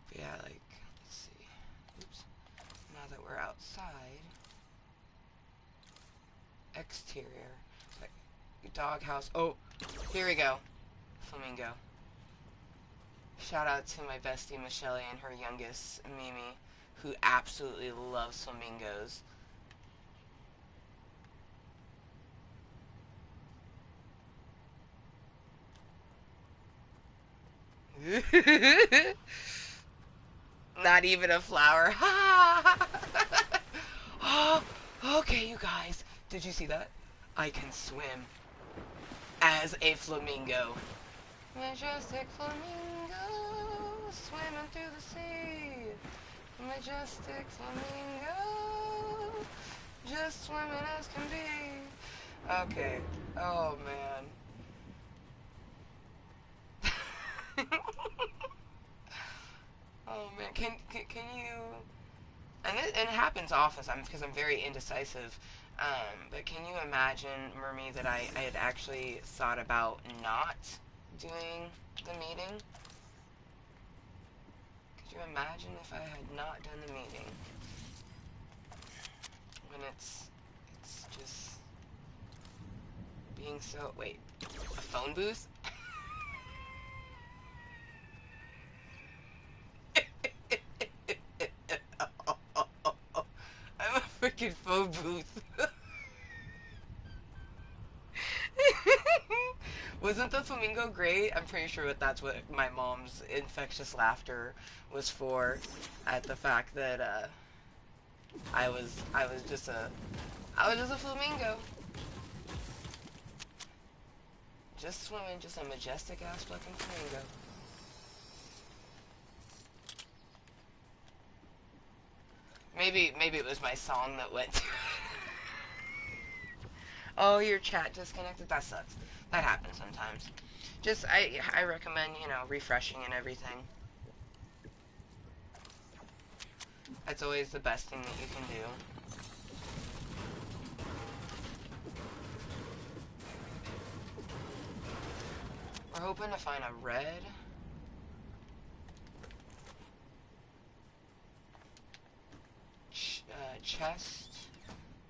But yeah, like, let's see. Oops. Now that we're outside. Exterior. Like, doghouse. Oh, here we go. Flamingo. Shout out to my bestie Michelle and her youngest Mimi, who absolutely loves flamingos. Not even a flower. Oh, okay, you guys. Did you see that? I can swim as a flamingo. Majestic flamingo, swimming through the sea. Majestic flamingo, just swimming as can be. Okay. Oh, man. Oh, man. Can you... And it happens often because I'm very indecisive. But can you imagine, Mermy, that I had actually thought about not doing the meeting? Could you imagine if I had not done the meeting? When it's just being so... Wait, a phone booth? I'm a freaking phone booth. Wasn't the flamingo great? I'm pretty sure that's what my mom's infectious laughter was for, at the fact that I was just a flamingo, just swimming, just a majestic ass fucking flamingo. Maybe it was my song that went. Oh, your chat disconnected. That sucks. That happens sometimes. Just I recommend, refreshing and everything. That's always the best thing that you can do. We're hoping to find a red. Chest.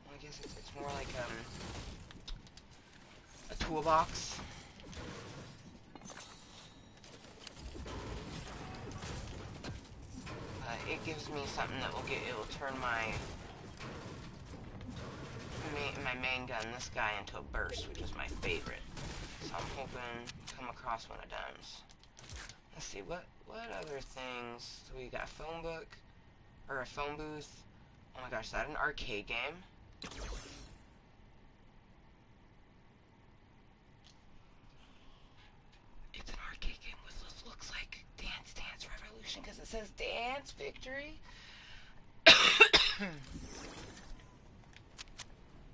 Well, I guess it's more like a toolbox. It gives me something that it'll turn my main gun, this guy, into a burst, which is my favorite. So I'm hoping to come across one of those. Let's see, what other things do we got? A phone book? Or a phone booth? Oh my gosh, is that an arcade game? It's an arcade game with what looks like Dance Revolution because it says Dance Victory.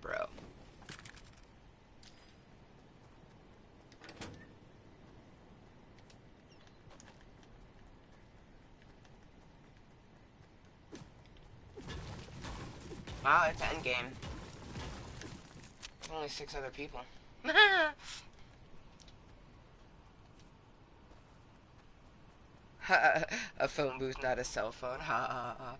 Bro. Wow, it's endgame. There's only 6 other people. A phone booth, not a cell phone. Ha ha ha.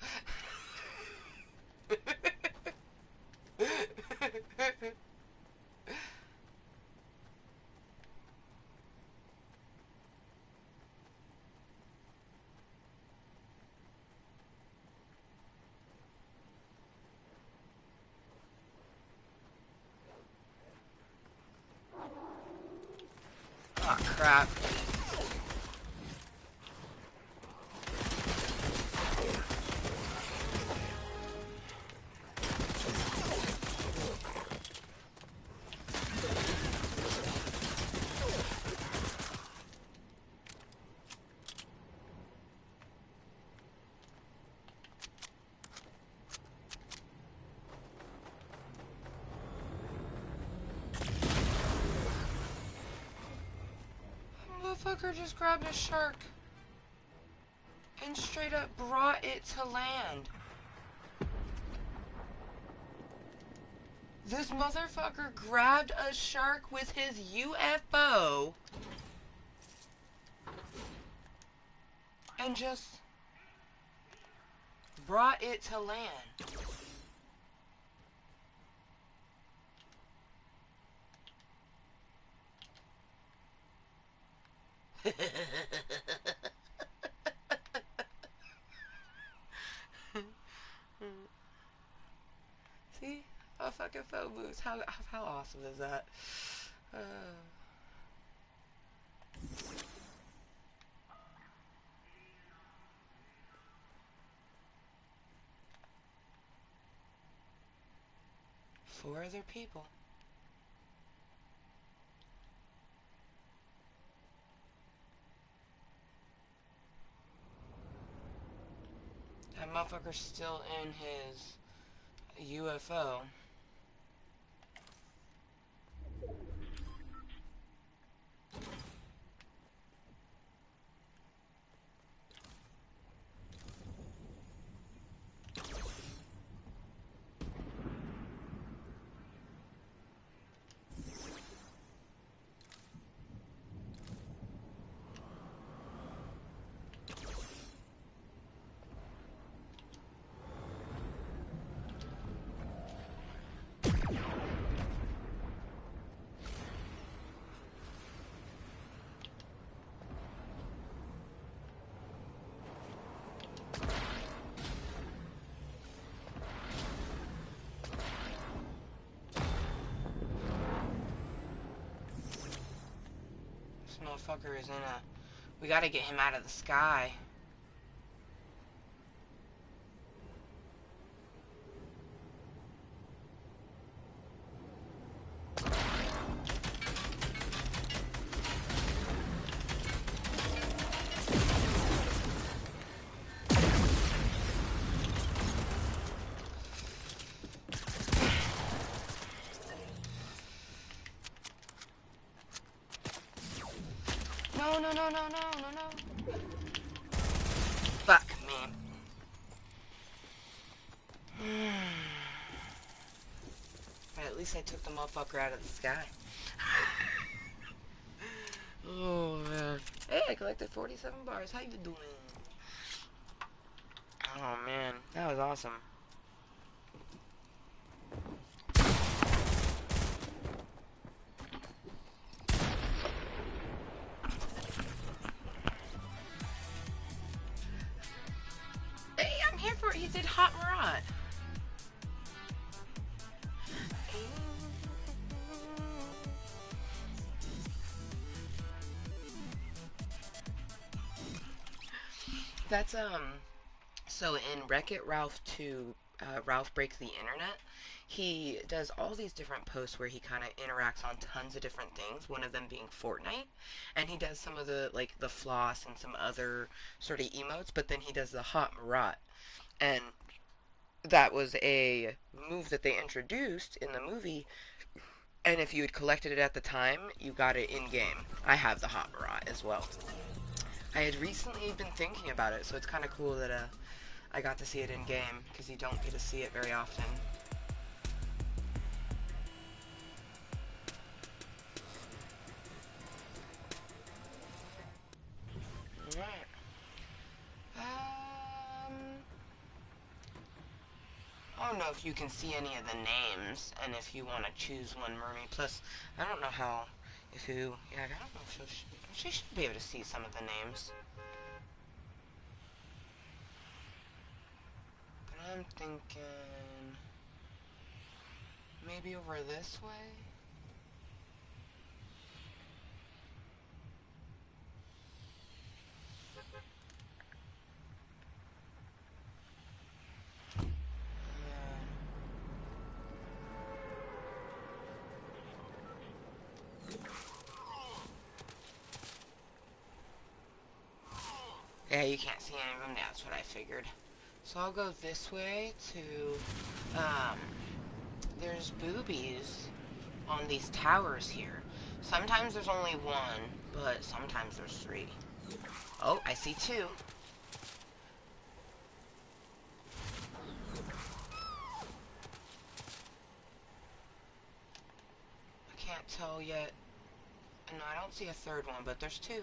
Oh crap. Motherfucker just grabbed a shark and straight up brought it to land. This motherfucker grabbed a shark with his UFO and just brought it to land. See? A fucking phone booth. How awesome is that? 4 other people. That motherfucker's still in his UFO. This motherfucker is in a... We gotta get him out of the sky. No, no, no, no, no, no, no. Fuck me. But at least I took the motherfucker out of the sky. Oh, man. Hey, I collected 47 bars. How you doing? Oh, man. That was awesome. Hey, I'm here for it. He did Hot Marat. That's, so in Wreck-It Ralph 2, Ralph Breaks the Internet, he does all these different posts where he kind of interacts on tons of different things, one of them being Fortnite, and he does some of the, like, the floss and some other sort of emotes, but then he does the Hot Marat, and that was a move that they introduced in the movie, and if you had collected it at the time, you got it in-game. I have the Hot Marat as well. I had recently been thinking about it, so it's kind of cool that I got to see it in game, because you don't get to see it very often. Alright. I don't know if you can see any of the names, and if you want to choose one mermaid. Plus, I don't know how, if you, yeah, I don't know if she should be able to see some of the names. But I'm thinking, maybe over this way? Yeah, you can't see any of them. That's what I figured. So I'll go this way to, there's boobies on these towers here. Sometimes there's only one, but sometimes there's 3. Oh, I see 2. I can't tell yet. No, I don't see a 3rd one, but there's 2.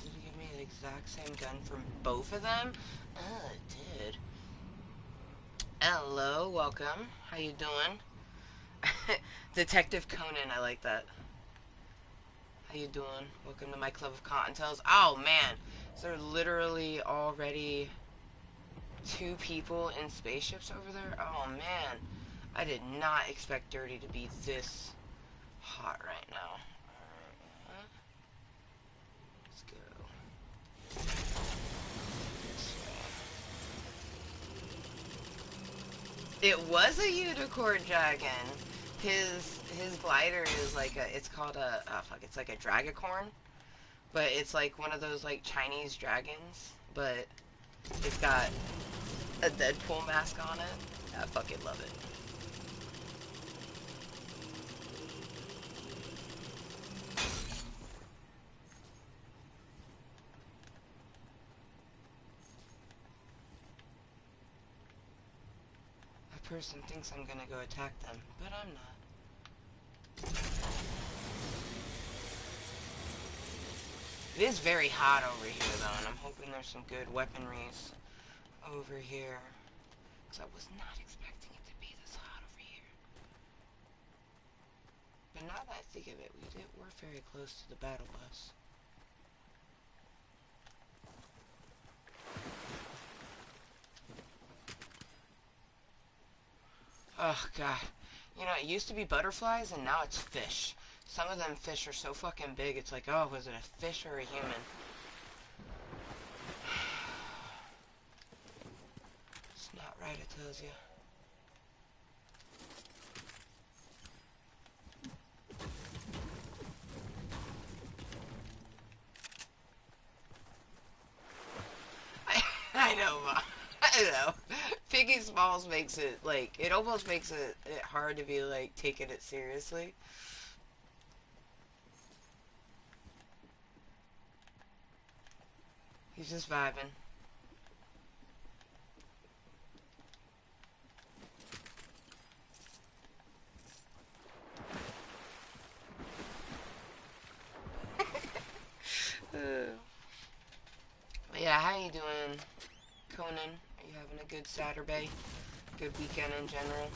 Did it give me the exact same gun from both of them? Oh, it did. Hello, welcome. How you doing? Detective Conan, I like that. How you doing? Welcome to my club of Cottontales. Oh man, so there are literally already 2 people in spaceships over there? Oh man, I did not expect Dirty to be this hot right now. Alright, let's go. It was a unicorn dragon. His glider is like a, it's called a, oh fuck, it's like a dragacorn. But it's like one of those like Chinese dragons, but it's got a Deadpool mask on it. I fucking love it. A person thinks I'm gonna go attack them, but I'm not. It is very hot over here though, and I'm hoping there's some good weaponries over here. Because I was not expecting it to be this hot over here. But now that I think of it, we're very close to the battle bus. Oh god. You know, it used to be butterflies and now it's fish. Some of them fish are so fucking big, it's like, oh, was it a fish or a human? It's not right, it tells you. I know, Mom. I know. Piggy Smalls makes it, like, it almost makes it hard to be, like, taking it seriously. He's just vibing. But yeah, how you doing, Conan? Are you having a good Saturday? Good weekend in general?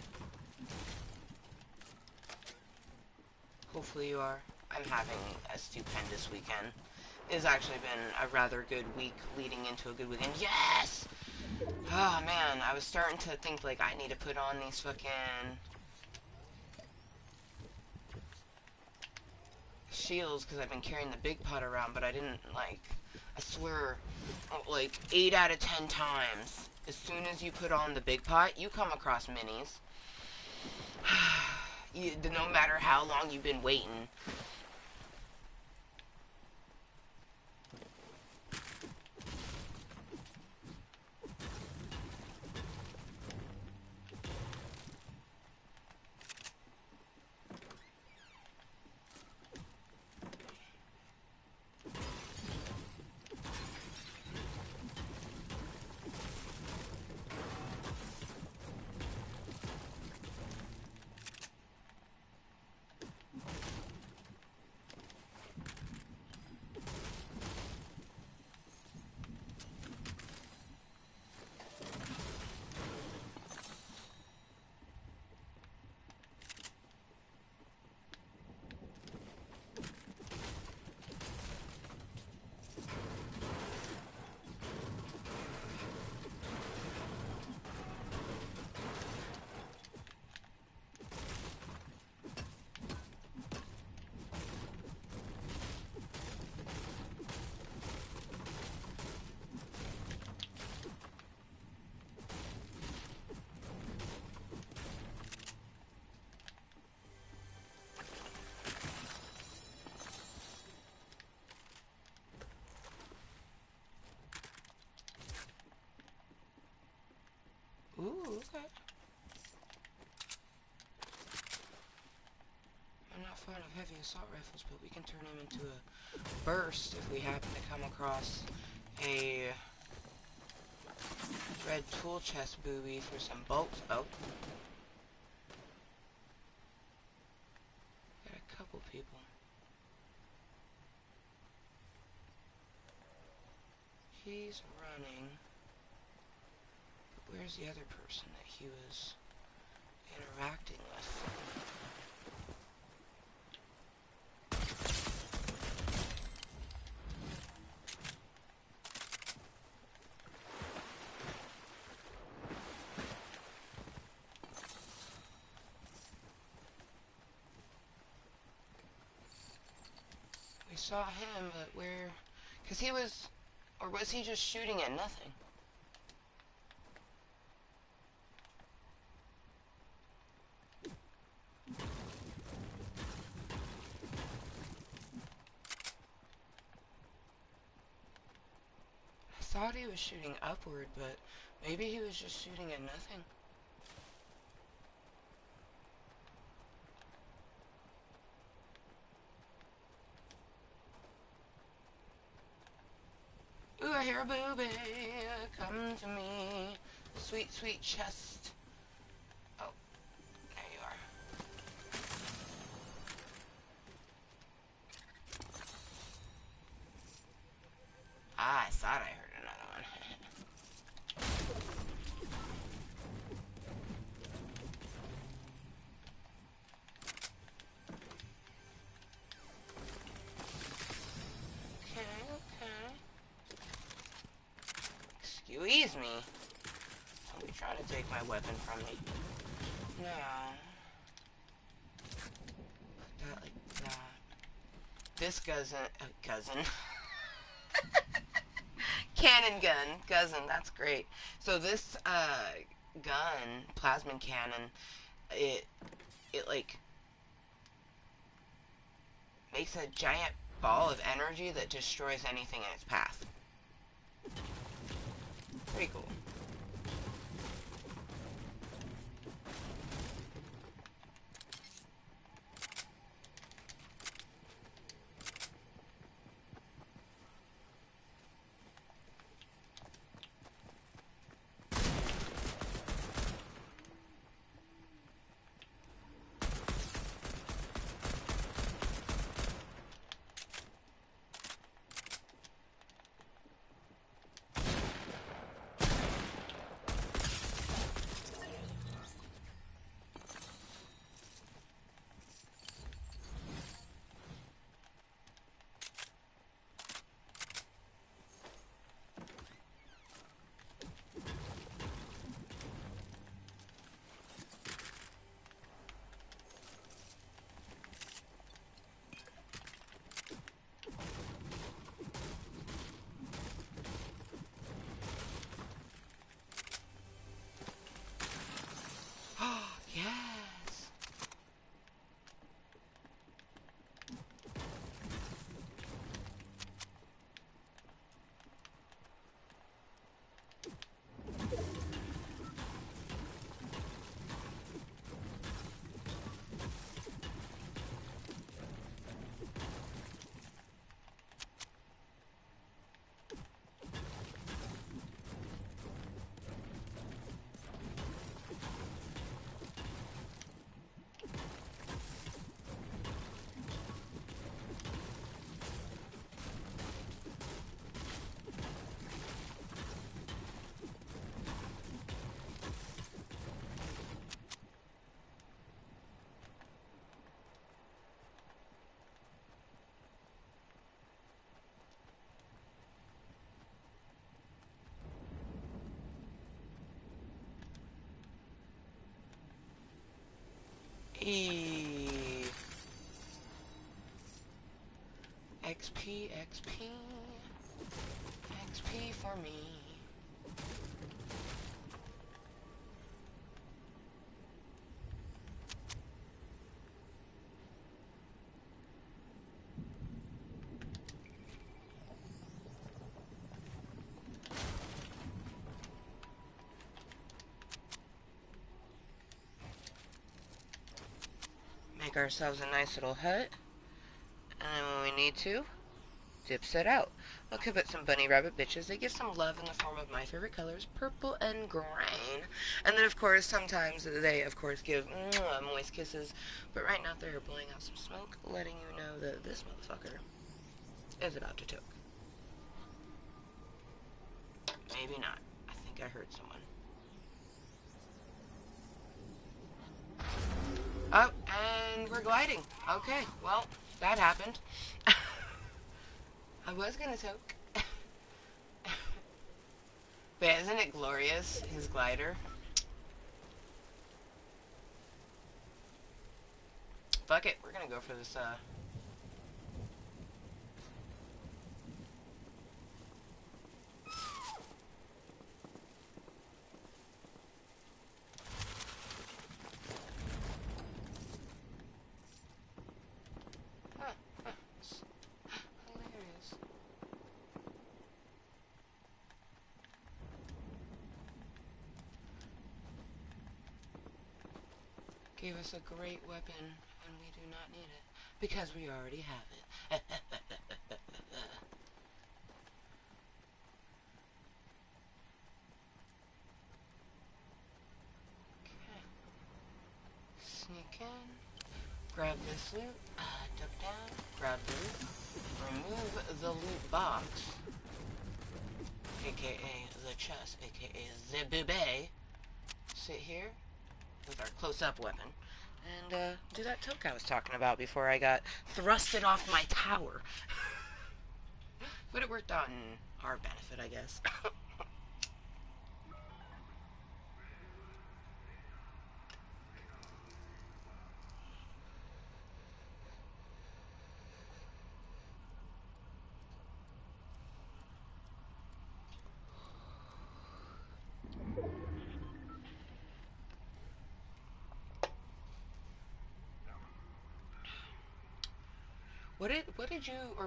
Hopefully you are. I'm having a stupendous weekend. It's actually been a rather good week leading into a good weekend. Yes! Oh man, I was starting to think like I need to put on these fucking shields because I've been carrying the big pot around, but I didn't, like, I swear, like 8 out of 10 times, as soon as you put on the big pot, you come across minis. No matter how long you've been waiting. Ooh, okay. I'm not fond of heavy assault rifles, but we can turn them into a burst if we happen to come across a red tool chest booby for some bolts. Oh. Got a couple people. He's running. But where's the other person that he was interacting with? saw him, but where? Because he was, or was he just shooting at nothing? I thought he was shooting upward, but maybe he was just shooting at nothing. Ooh, I hear a booby, come to me, sweet, sweet chest. Oh, there you are. Ah, I thought I heard another one. Okay, okay. Excuse me. Somebody trying to take my weapon from me. No. Put that like that. This cousin. Cannon gun. Cousin, that's great. So this, gun, plasma cannon, it like, makes a giant ball of energy that destroys anything in its path. Pretty cool. Yes. E. XP, XP, XP for me. Make ourselves a nice little hut. And then when we need to, dips it out. Okay, but some bunny rabbit bitches, they give some love in the form of my favorite colors, purple and green. And then, of course, sometimes they, of course, give moist kisses. But right now they're blowing out some smoke, letting you know that this motherfucker is about to toke. Maybe not. I think I heard someone. Oh, and we're gliding. Okay, well, that happened. I was gonna toke. But isn't it glorious, his glider? Fuck it, we're gonna go for this, gave us a great weapon, and we do not need it. Because we already have it. Okay. Sneak in. Grab this loot. Duck down. Grab the loot. Remove the loot box. AKA the chest. AKA the booby. Sit here with our close-up weapon. And do that toke I was talking about before I got thrusted off my tower. But it worked out in our benefit, I guess.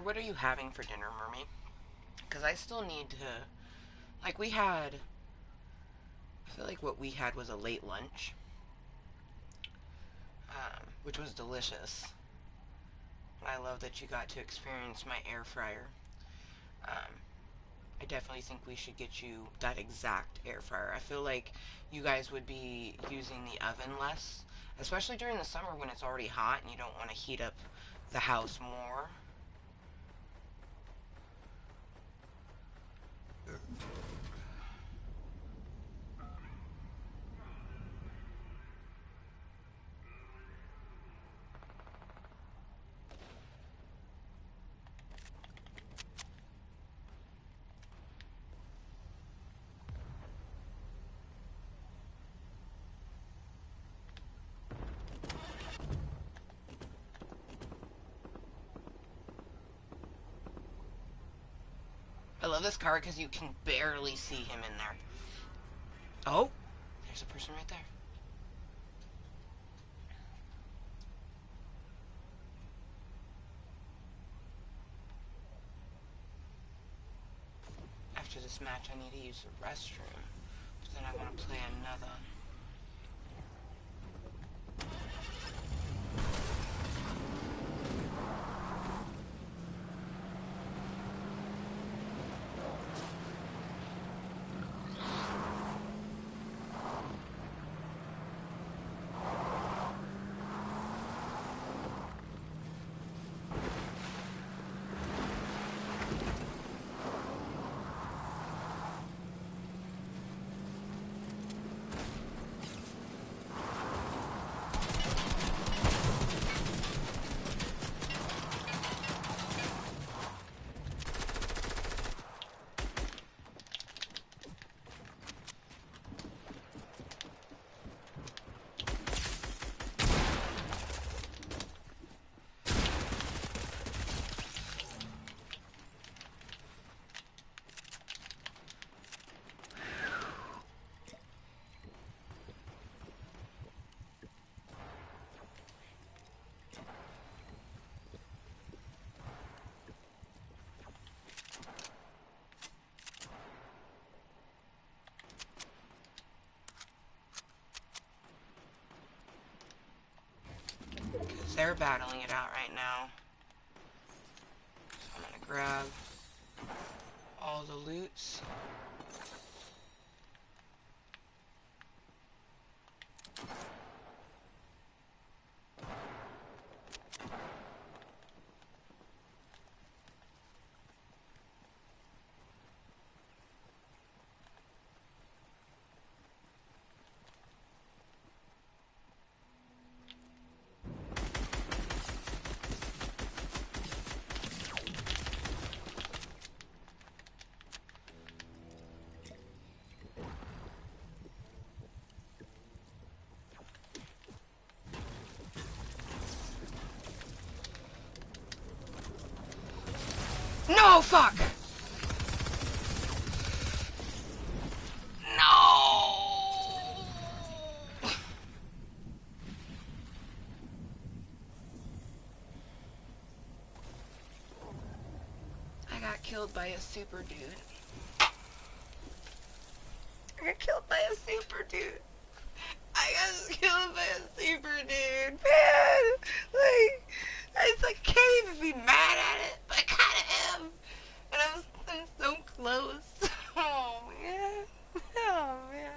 What are you having for dinner, Mermaid? Because I still need to, like, I feel like what we had was a late lunch, which was delicious. I love that you got to experience my air fryer. I definitely think we should get you that exact air fryer. I feel like you guys would be using the oven less, especially during the summer when it's already hot and you don't want to heat up the house more. I love this card because you can barely see him in there. Oh, there's a person right there. After this match, I need to use the restroom. But then I want to play another. They're battling it out right now. So I'm gonna grab all the loots. No, fuck! No! I got killed by a super dude. I got killed by a super dude. I got killed by a super dude, man. Like, it's like, I can't even be mad at it, but I kind of am. And I'm so close. Oh, man. Oh, man.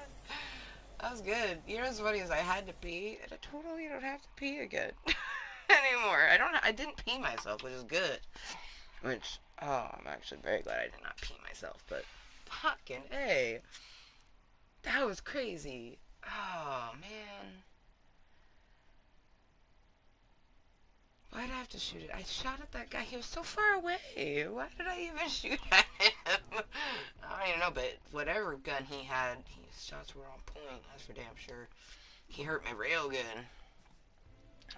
That was good. You know what's funny is I had to pee, and I totally don't have to pee again anymore. I didn't pee myself, which is good. Which, oh, I'm actually very glad I did not pee myself, but fucking A. That was crazy. Oh, man. Why did I have to shoot it? I shot at that guy. He was so far away. Why did I even shoot at him? I don't even know, but whatever gun he had, his shots were on point. That's for damn sure. He hurt me real good.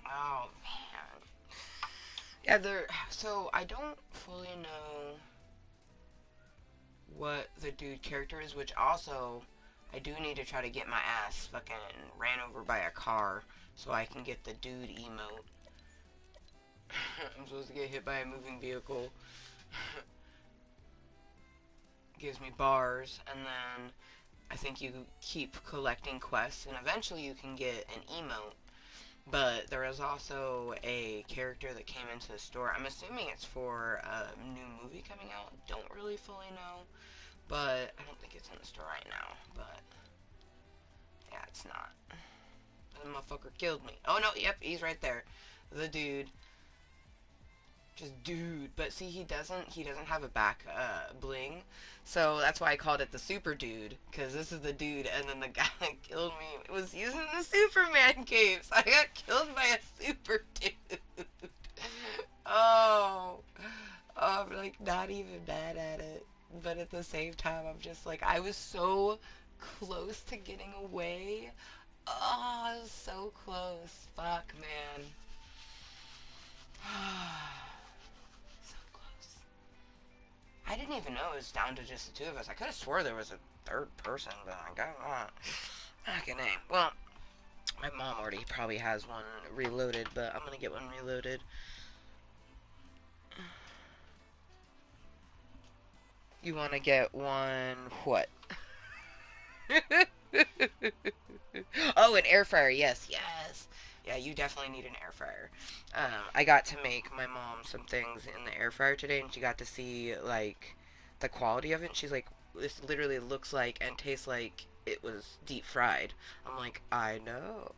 Oh, man. Yeah, so I don't fully know what the dude character is, which also, I do need to try to get my ass fucking ran over by a car so I can get the dude emote. I'm supposed to get hit by a moving vehicle. Gives me bars, and then I think you keep collecting quests, and eventually you can get an emote. But there is also a character that came into the store. I'm assuming it's for a new movie coming out. Don't really fully know, but I don't think it's in the store right now. But yeah, it's not. The motherfucker killed me. Oh no, yep, he's right there. The dude. Just dude. But see, he doesn't have a back bling. So that's why I called it the super dude, because this is the dude, and then the guy that killed me was using the Superman cape, so I got killed by a super dude. Oh, I'm like not even mad at it, but at the same time, I'm just like, I was so close to getting away. Oh, I was so close. Fuck, man. So close. I didn't even know it was down to just the two of us. I could have swore there was a third person, but I got not. Okay, name. Well, my mom already probably has one reloaded, but I'm gonna get one reloaded. You want to get one what? Oh, an air fryer. Yes, yes. Yeah, you definitely need an air fryer. I got to make my mom some things in the air fryer today, and she got to see like the quality of it. She's like, "This literally looks like and tastes like it was deep fried." I'm like, "I know."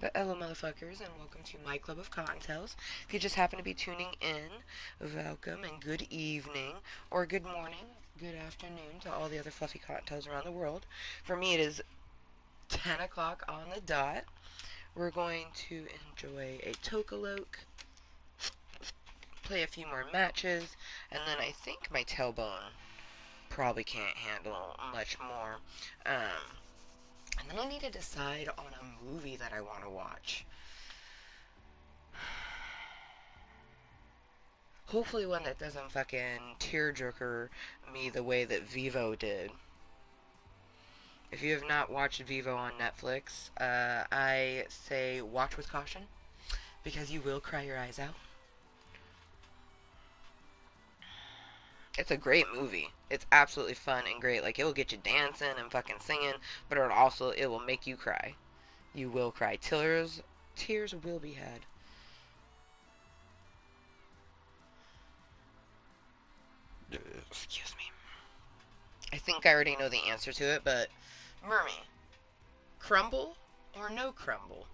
But hello, motherfuckers, and welcome to my club of Cottontales. If you just happen to be tuning in, welcome and good evening, or good morning, good afternoon to all the other fluffy Cottontales around the world. For me, it is 10 o'clock on the dot. We're going to enjoy a Tokaloke, play a few more matches, and then I think my tailbone probably can't handle much more. And then I need to decide on a movie that I want to watch. Hopefully one that doesn't fucking tearjerker me the way that Vivo did. If you have not watched Vivo on Netflix, I say watch with caution, because you will cry your eyes out. It's a great movie. It's absolutely fun and great. Like, it will get you dancing and fucking singing, but it will make you cry. You will cry. Tears will be had. Excuse me. I think I already know the answer to it, but Mermy, crumble or no crumble?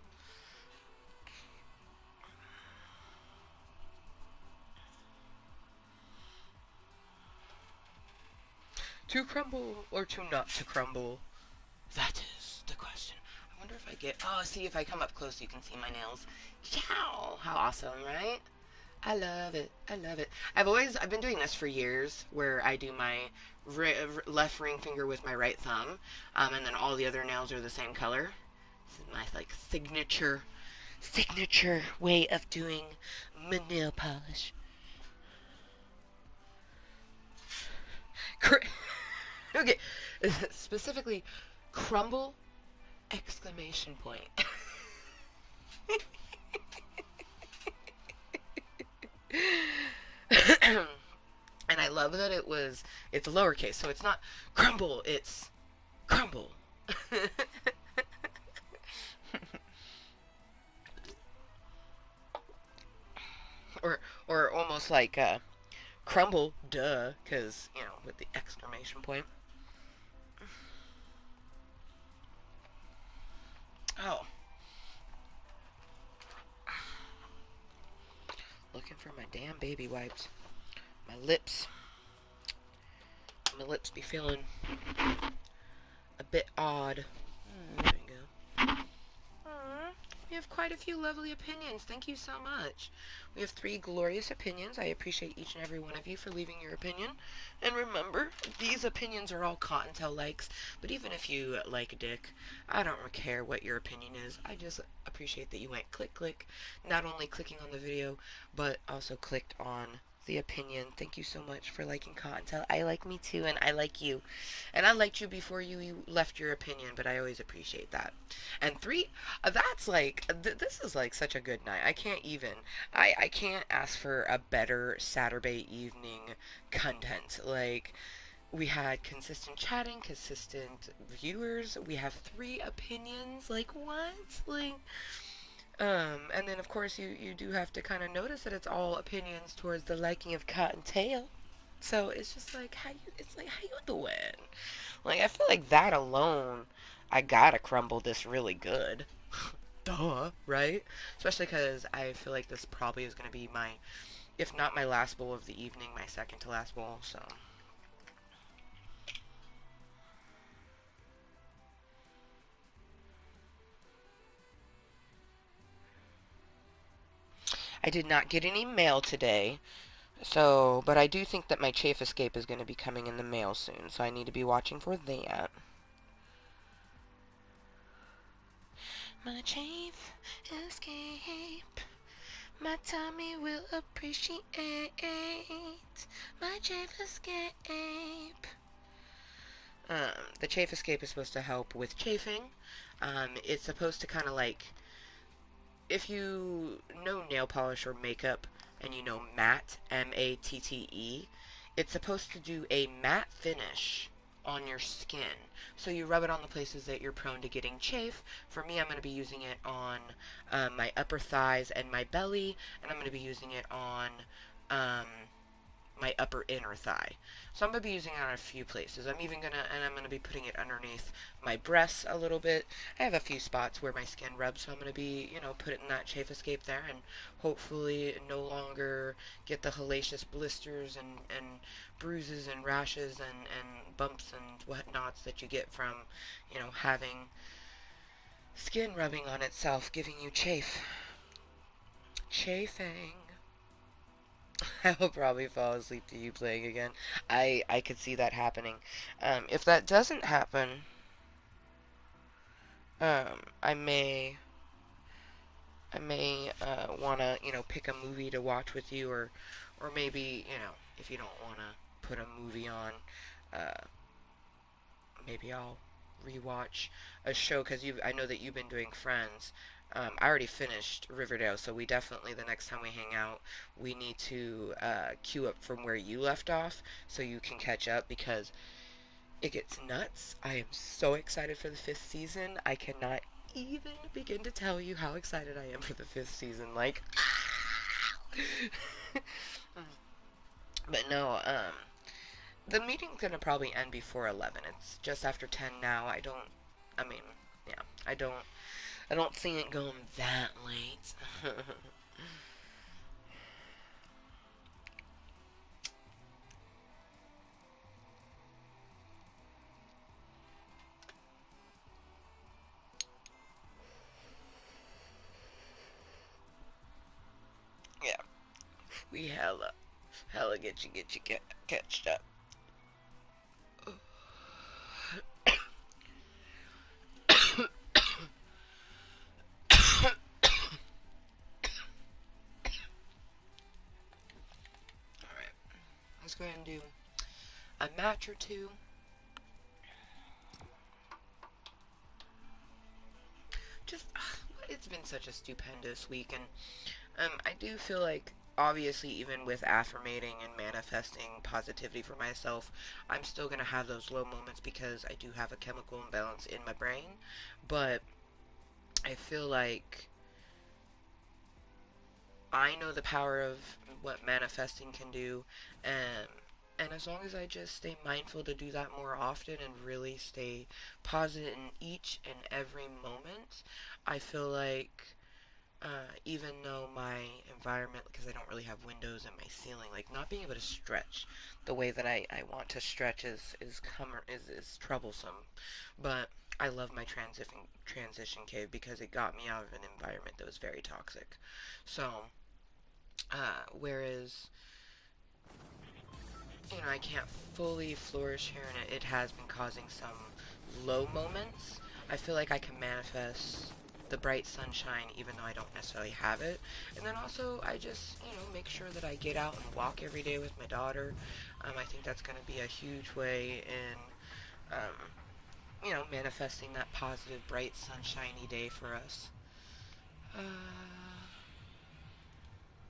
To crumble or to not to crumble? That is the question. I wonder if I get... Oh, see, if I come up close, you can see my nails. Ciao! How awesome, right? I love it. I love it. I've been doing this for years, where I do my left ring finger with my right thumb, and then all the other nails are the same color. This is my, like, signature way of doing my nail polish. Okay, specifically, crumble, exclamation point. love that it's lowercase, so it's not crumble, it's crumble. or or almost like crumble, duh, because with the exclamation point. Oh, looking for my damn baby wipes. My lips, my lips be feeling a bit odd. There we go. Aw, we have quite a few lovely opinions. Thank you so much. We have 3 glorious opinions. I appreciate each and every one of you for leaving your opinion. And remember, these opinions are all Cottontale likes. But even if you like a dick, I don't care what your opinion is. I just appreciate that you went click, click. Not only clicking on the video, but also clicked on the opinion. Thank you so much for liking Cottontale. I like me too, and I like you. And I liked you before you left your opinion, but I always appreciate that. And 3, that's like, this is like such a good night. I can't even, I can't ask for a better Saturday evening content. Like, we had consistent chatting, consistent viewers. We have 3 opinions. Like, what? Like, and then of course you do have to kind of notice that it's all opinions towards the liking of Cottontail. So it's just like it's like how you doing? Like I feel like that alone, I gotta crumble this really good. Duh, right? Especially because I feel like this probably is gonna be my, if not my last bowl of the evening, my second to last bowl. So I did not get any mail today. So, but I do think that my chafe escape is going to be coming in the mail soon, so I need to be watching for that. My chafe escape, my tummy will appreciate my chafe escape. The chafe escape is supposed to help with chafing. It's supposed to kind of like, if you know nail polish or makeup and you know matte, M-A-T-T-E, it's supposed to do a matte finish on your skin. So you rub it on the places that you're prone to getting chafe. For me, I'm going to be using it on my upper thighs and my belly, and I'm going to be using it on um, my upper inner thigh. So I'm going to be using it on a few places. I'm going to be putting it underneath my breasts a little bit. I have a few spots where my skin rubs, so I'm going to be, putting that chafe escape there and hopefully no longer get the hellacious blisters and bruises and rashes and bumps and whatnots that you get from, having skin rubbing on itself, giving you chafe. Chafing. I'll probably fall asleep to you playing again. I could see that happening. If that doesn't happen, I may wanna pick a movie to watch with you, or maybe if you don't wanna put a movie on, uh, maybe I'll rewatch a show because I know that you've been doing Friends. I already finished Riverdale, so we definitely, the next time we hang out, we need to queue up from where you left off so you can catch up because it gets nuts. I am so excited for the 5th season. I cannot even begin to tell you how excited I am for the 5th season. Like, but no, the meeting's gonna probably end before 11. It's just after 10 now. I mean, yeah, I don't see it going that late. Yeah, we hella get catched up. Alright, let's go ahead and do a match or two. Just, it's been such a stupendous week, and I do feel like obviously, even with affirmating and manifesting positivity for myself, I'm still going to have those low moments because I do have a chemical imbalance in my brain. But I feel like I know the power of what manifesting can do, and as long as I just stay mindful to do that more often and really stay positive in each and every moment, I feel like even though my environment, because I don't really have windows in my ceiling, like not being able to stretch the way that I want to stretch is troublesome. But I love my transition cave because it got me out of an environment that was very toxic. So, whereas I can't fully flourish here, and it has been causing some low moments. I feel like I can manifest the bright sunshine even though I don't necessarily have it. And then also, I just, make sure that I get out and walk every day with my daughter. I think that's going to be a huge way in, manifesting that positive, bright, sunshiny day for us. Uh,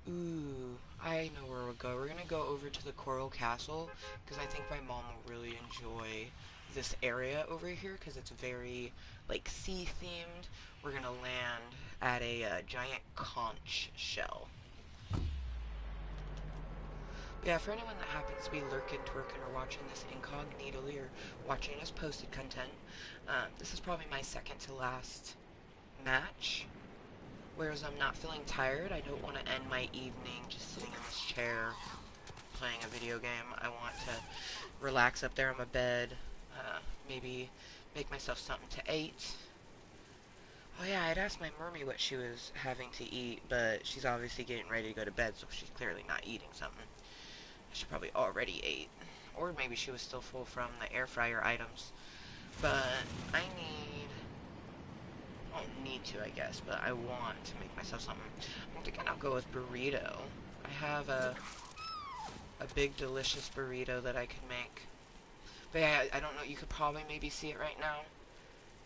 Ooh, I know where we'll go. We're gonna go over to the Coral Castle because I think my mom will really enjoy this area over here because it's very like sea themed. We're gonna land at a giant conch shell. But yeah, for anyone that happens to be lurking, twerking, or watching this incognitally or watching us posted content, this is probably my second to last match. Whereas I'm not feeling tired, I don't want to end my evening just sitting in this chair playing a video game. I want to relax up there on my bed, maybe make myself something to eat. Oh yeah, I'd asked my mermy what she was having to eat, but she's obviously getting ready to go to bed, so she's clearly not eating something. She probably already ate. Or maybe she was still full from the air fryer items. But I don't need to, I guess, but I want to make myself something. I'm thinking I'll go with burrito. I have a big delicious burrito that I could make. But yeah, I don't know, you could probably maybe see it right now.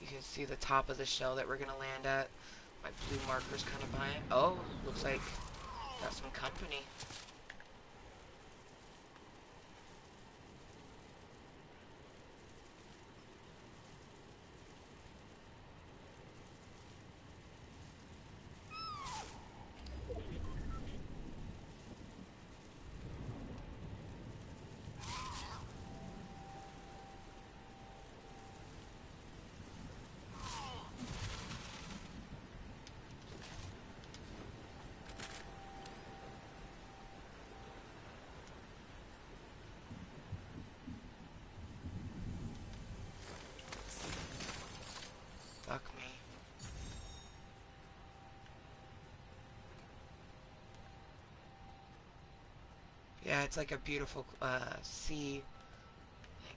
You can see the top of the shell that we're gonna land at. My blue marker's kind of by it. Oh, looks like got some company. Fuck me. Yeah, it's like a beautiful sea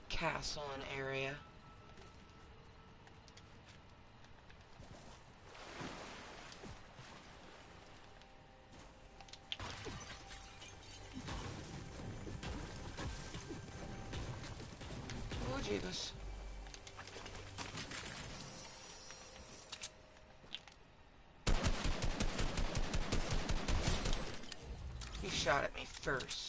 castle and area. Oh, Jesus. He shot at me first.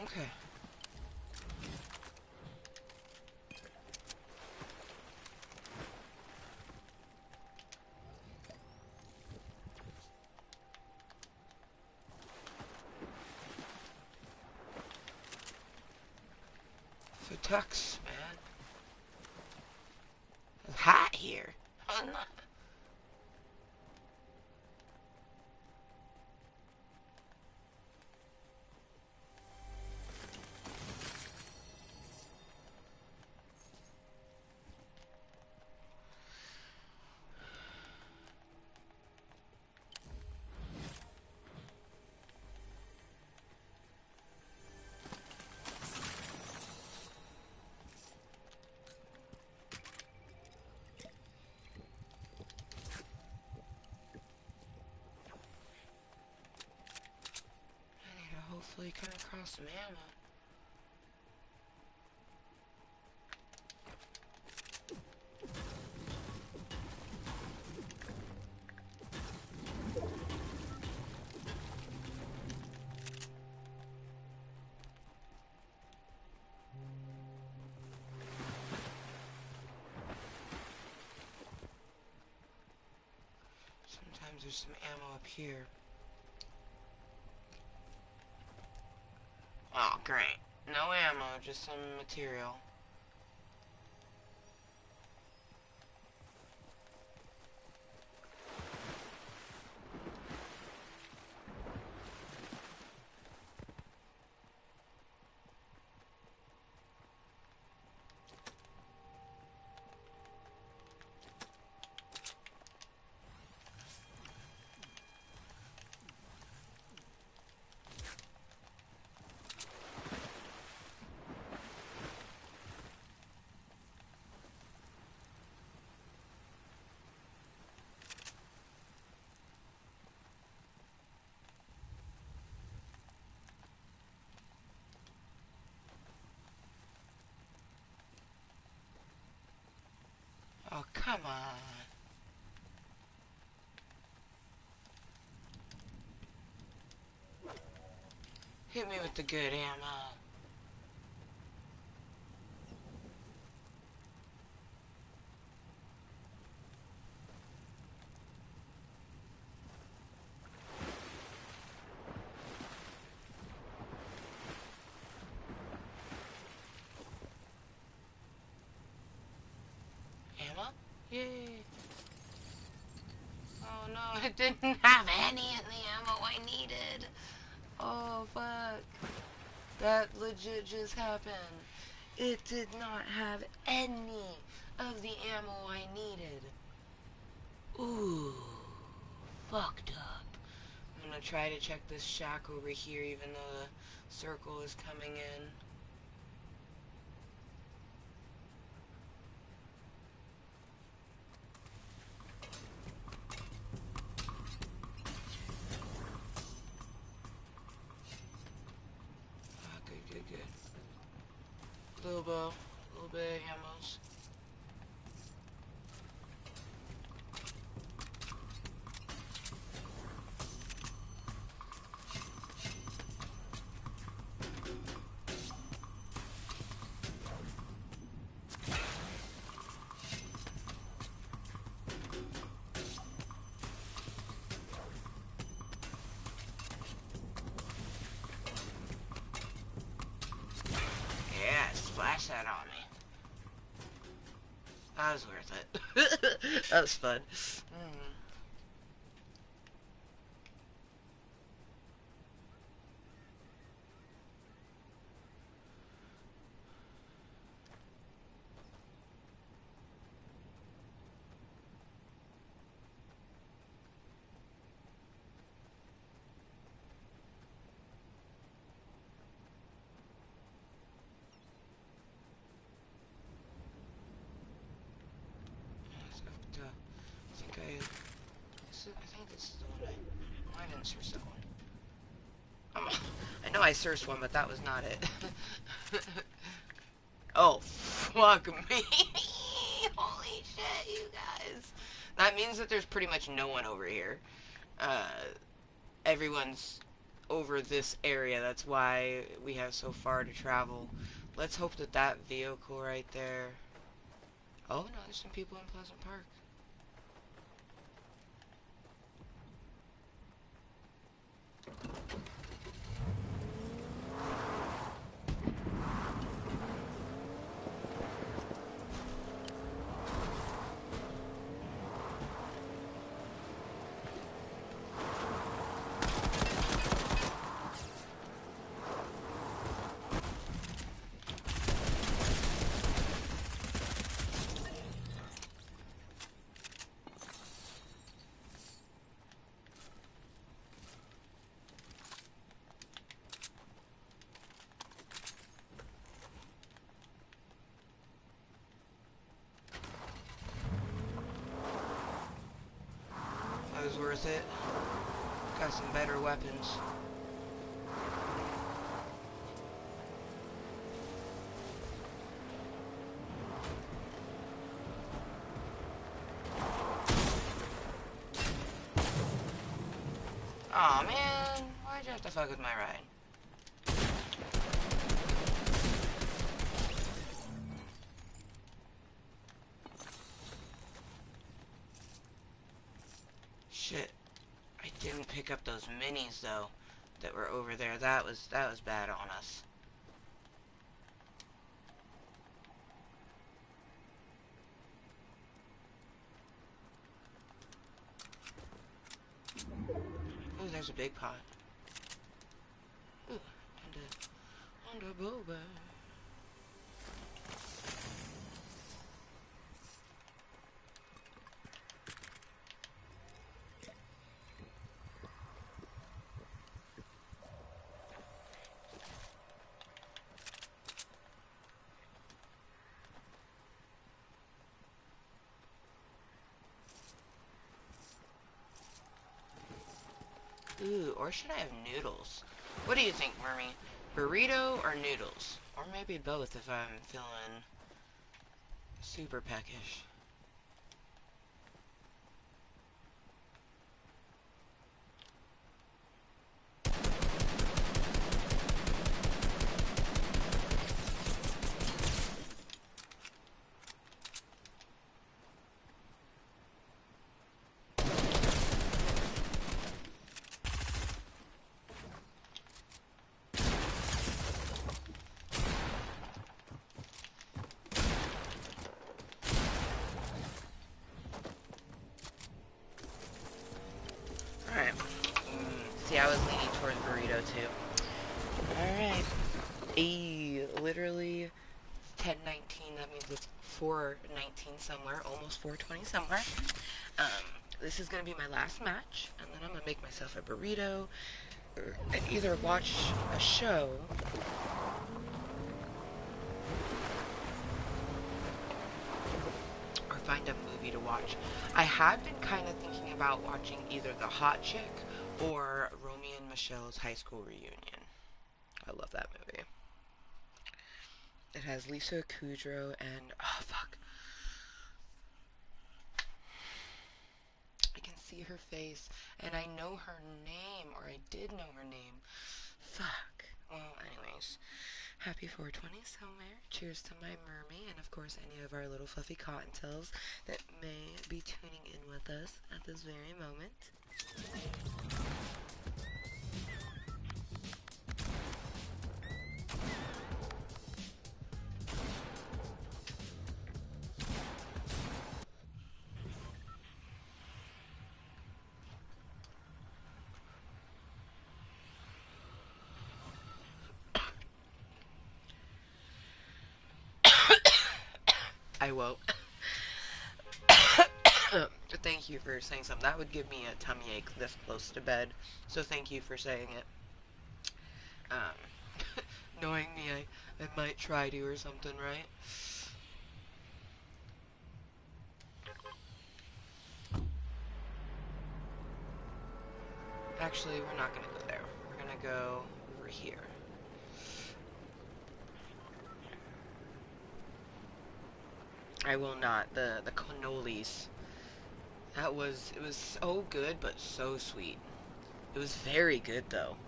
Okay. So Tux, man. It's hot here. Oh, no. hopefully come across some ammo. Sometimes there's some ammo up here. Oh, great. No ammo, just some material. Oh, come on. Hit me with the good ammo. Ammo? Yay. Oh no, it didn't have any of the ammo I needed. Oh fuck. That legit just happened. It did not have any of the ammo I needed. Ooh. Fucked up. I'm gonna try to check this shack over here even though the circle is coming in. Good. Little bit of ammos. Yeah, splash that on me. That was worth it. That was fun. I think this is the one I didn't search that one. I know I searched one, but that was not it. Oh, fuck me. Holy shit, you guys. That means that there's pretty much no one over here. Everyone's over this area. That's why we have so far to travel. Let's hope that that vehicle right there... Oh, no, there's some people in Pleasant Park. That was worth it. Got some better weapons. Aw, man. Why'd you have to fuck with my ride? Shit. I didn't pick up those minis, though, that were over there. That was bad on us. Ooh, there's a big pot. Ooh, and a boba. Ooh, or should I have noodles? What do you think, Mermy? Burrito or noodles? Or maybe both if I'm feeling super peckish. Alright. See, I was leaning towards burrito, too. Alright. Literally 10:19. That means it's 4:19 somewhere. Almost 4:20 somewhere. This is gonna be my last match. And then I'm gonna make myself a burrito. And either watch a show or find a movie to watch. I have been kind of thinking about watching either The Hot Chick or Romy and Michelle's high school reunion. I love that movie. It has Lisa Kudrow and, oh fuck, I can see her face and I know her name, or I did know her name. Fuck. Well, anyways, happy 420 somewhere. Cheers to my mermy, and of course any of our little fluffy cottontails that may be tuning in with us at this very moment. I won't. Thank you for saying something. That would give me a tummy ache this close to bed. So thank you for saying it. Knowing me, I might try to or something, right? Actually, we're not gonna go there. We're gonna go over here. I will not. The cannolis. It was so good, but so sweet. It was very good, though.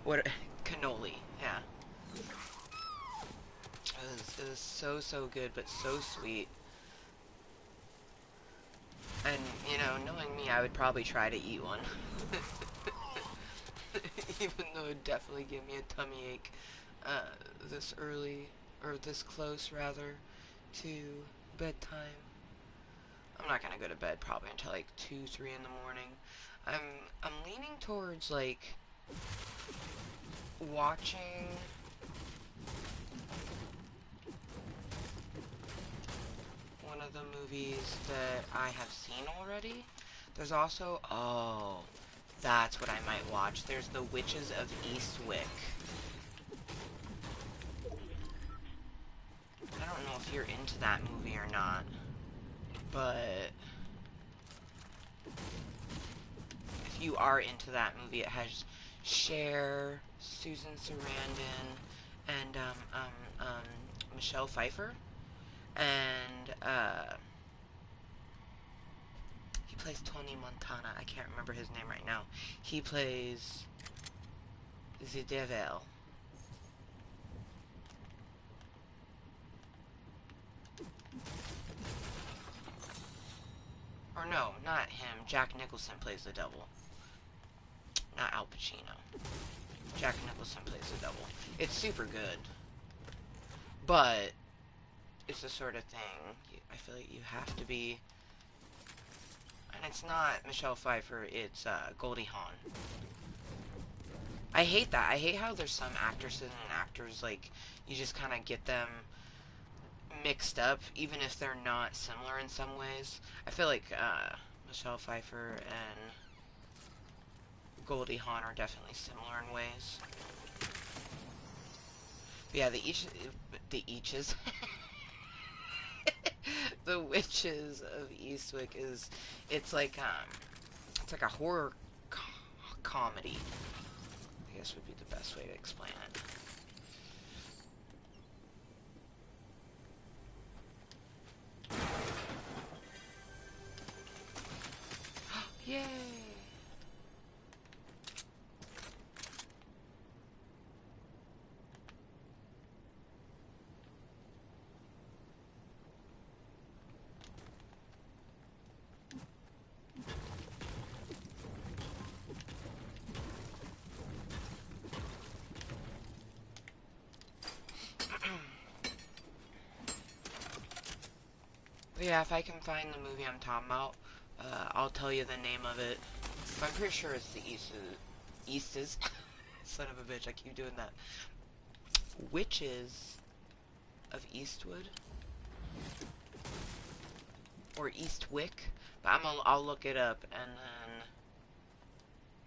What, cannoli, yeah. It was so good, but so sweet. And, you know, knowing me, I would probably try to eat one. Even though it would definitely give me a tummy ache, this early, or this close, rather, to bedtime. I'm not gonna go to bed probably until like 2, 3 in the morning. I'm leaning towards like watching one of the movies that I have seen already. There's also, oh, that's what I might watch. There's The Witches of Eastwick. I don't know if you're into that movie or not, but if you are into that movie, it has Cher, Susan Sarandon, and Michelle Pfeiffer, and plays Tony Montana. I can't remember his name right now. He plays the devil. Or no, not him. Jack Nicholson plays the devil. Not Al Pacino. Jack Nicholson plays the devil. It's super good. But it's the sort of thing I feel like you have to be. And it's not Michelle Pfeiffer, it's Goldie Hawn. I hate that. I hate how there's some actresses and actors, like, you just kind of get them mixed up, even if they're not similar in some ways. I feel like Michelle Pfeiffer and Goldie Hawn are definitely similar in ways. But yeah, the Eaches. The Witches of Eastwick it's like a horror comedy, I guess would be the best way to explain it. Yay! But yeah, if I can find the movie I'm talking about, I'll tell you the name of it. But I'm pretty sure it's the Eastes. Son of a bitch, I keep doing that. Witches of Eastwood. Or Eastwick. But I'll look it up, and then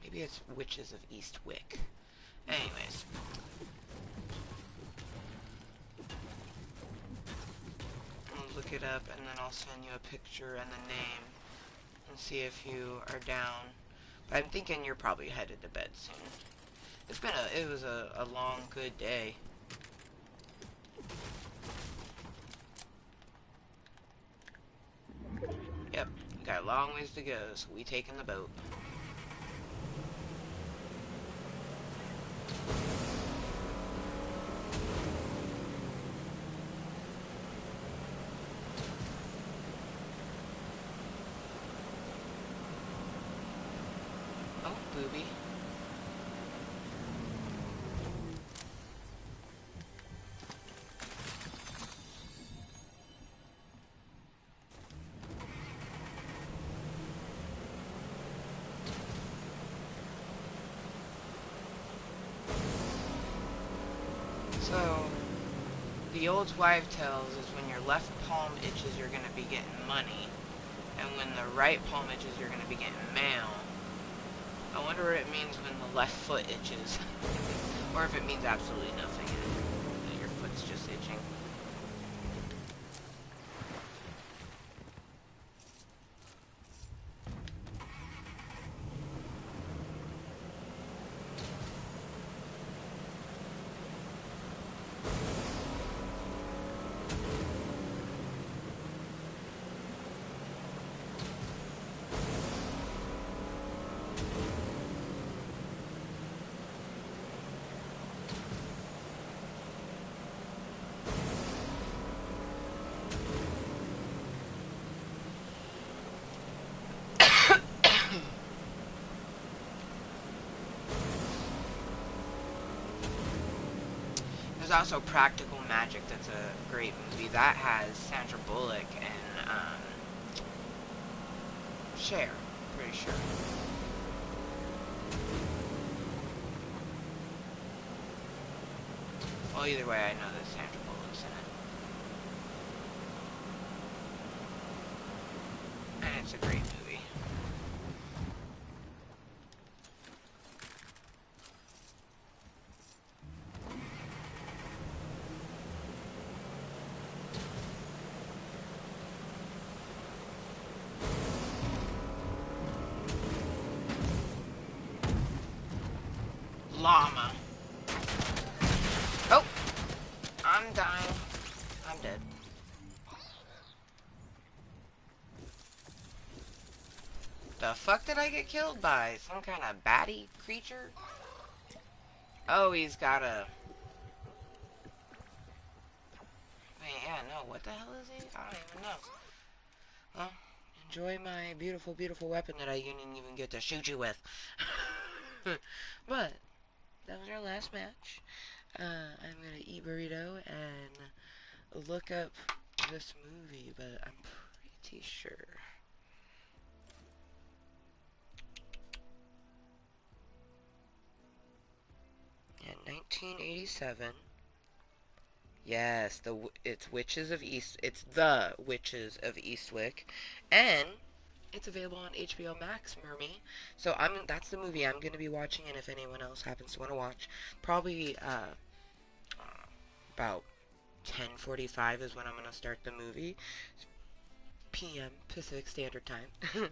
maybe it's Witches of Eastwick. Anyways. Look it up, and then I'll send you a picture and the name and see if you are down. But I'm thinking you're probably headed to bed soon. It was a long, good day. Yep, we got a long ways to go, so we taking the boat. Oh, booby. So, the old wives' tales is when your left palm itches, you're going to be getting money. And when the right palm itches, you're going to be getting mail. I wonder what it means when the left foot itches. Or if it means absolutely nothing and that your foot's just itching. There's also Practical Magic, that's a great movie. That has Sandra Bullock and Cher, pretty sure. Well, either way, I know that Sandra Bullock's in it. And it's a great movie. Llama. Oh! I'm dying. I'm dead. The fuck did I get killed by? Some kind of batty creature? Oh, he's got a... Wait, yeah, no, what the hell is he? I don't even know. Well, enjoy my beautiful, beautiful weapon that I didn't even get to shoot you with. But, that was our last match. I'm gonna eat burrito and look up this movie, but I'm pretty sure. Yeah, 1987. Yes, it's It's the Witches of Eastwick, and it's available on HBO Max, Mermy. So that's the movie I'm gonna be watching, and if anyone else happens to want to watch, probably about 10:45 is when I'm gonna start the movie. PM Pacific Standard Time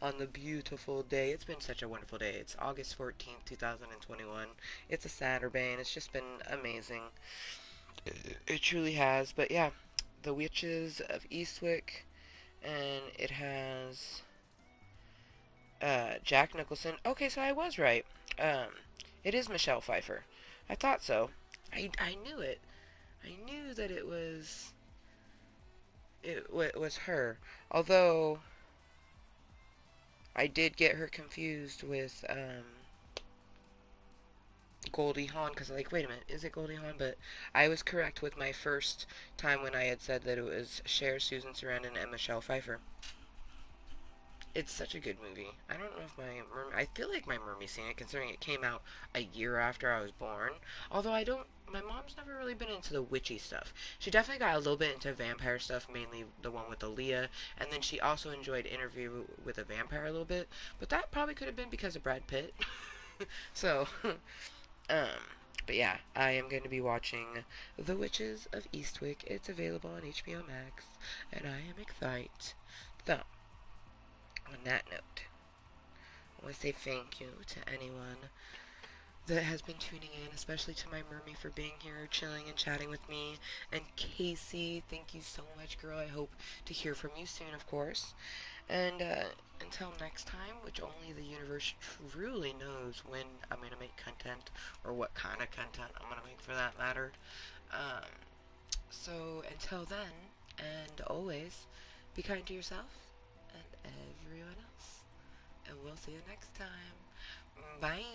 on the beautiful day. It's been such a wonderful day. It's August 14th, 2021. It's a Saturday, and it's just been amazing. It truly has. But yeah, The Witches of Eastwick, and it has Jack Nicholson. Okay, so I was right. Um, it is Michelle Pfeiffer. I thought so. I knew it. I knew that it was her. Although I did get her confused with Goldie Hawn, because like, wait a minute, is it Goldie Hawn? But I was correct with my first time when I had said that it was Cher, Susan Sarandon, and Michelle Pfeiffer. It's such a good movie. I don't know if I feel like my Mermie's seen it, considering it came out a year after I was born. Although I don't, my mom's never really been into the witchy stuff. She definitely got a little bit into vampire stuff, mainly the one with Aaliyah, and then she also enjoyed Interview with a Vampire a little bit. But that probably could have been because of Brad Pitt. So, um, but yeah, I am going to be watching The Witches of Eastwick. It's available on HBO Max, and I am excited. So, on that note, I want to say thank you to anyone that has been tuning in, especially to my Mermie for being here, chilling and chatting with me. And Casey, thank you so much, girl. I hope to hear from you soon, of course. And until next time, which only the universe truly knows when I'm going to make content, or what kind of content I'm going to make for that matter. Um, so until then, and always, be kind to yourself and everyone else. And we'll see you next time. Bye.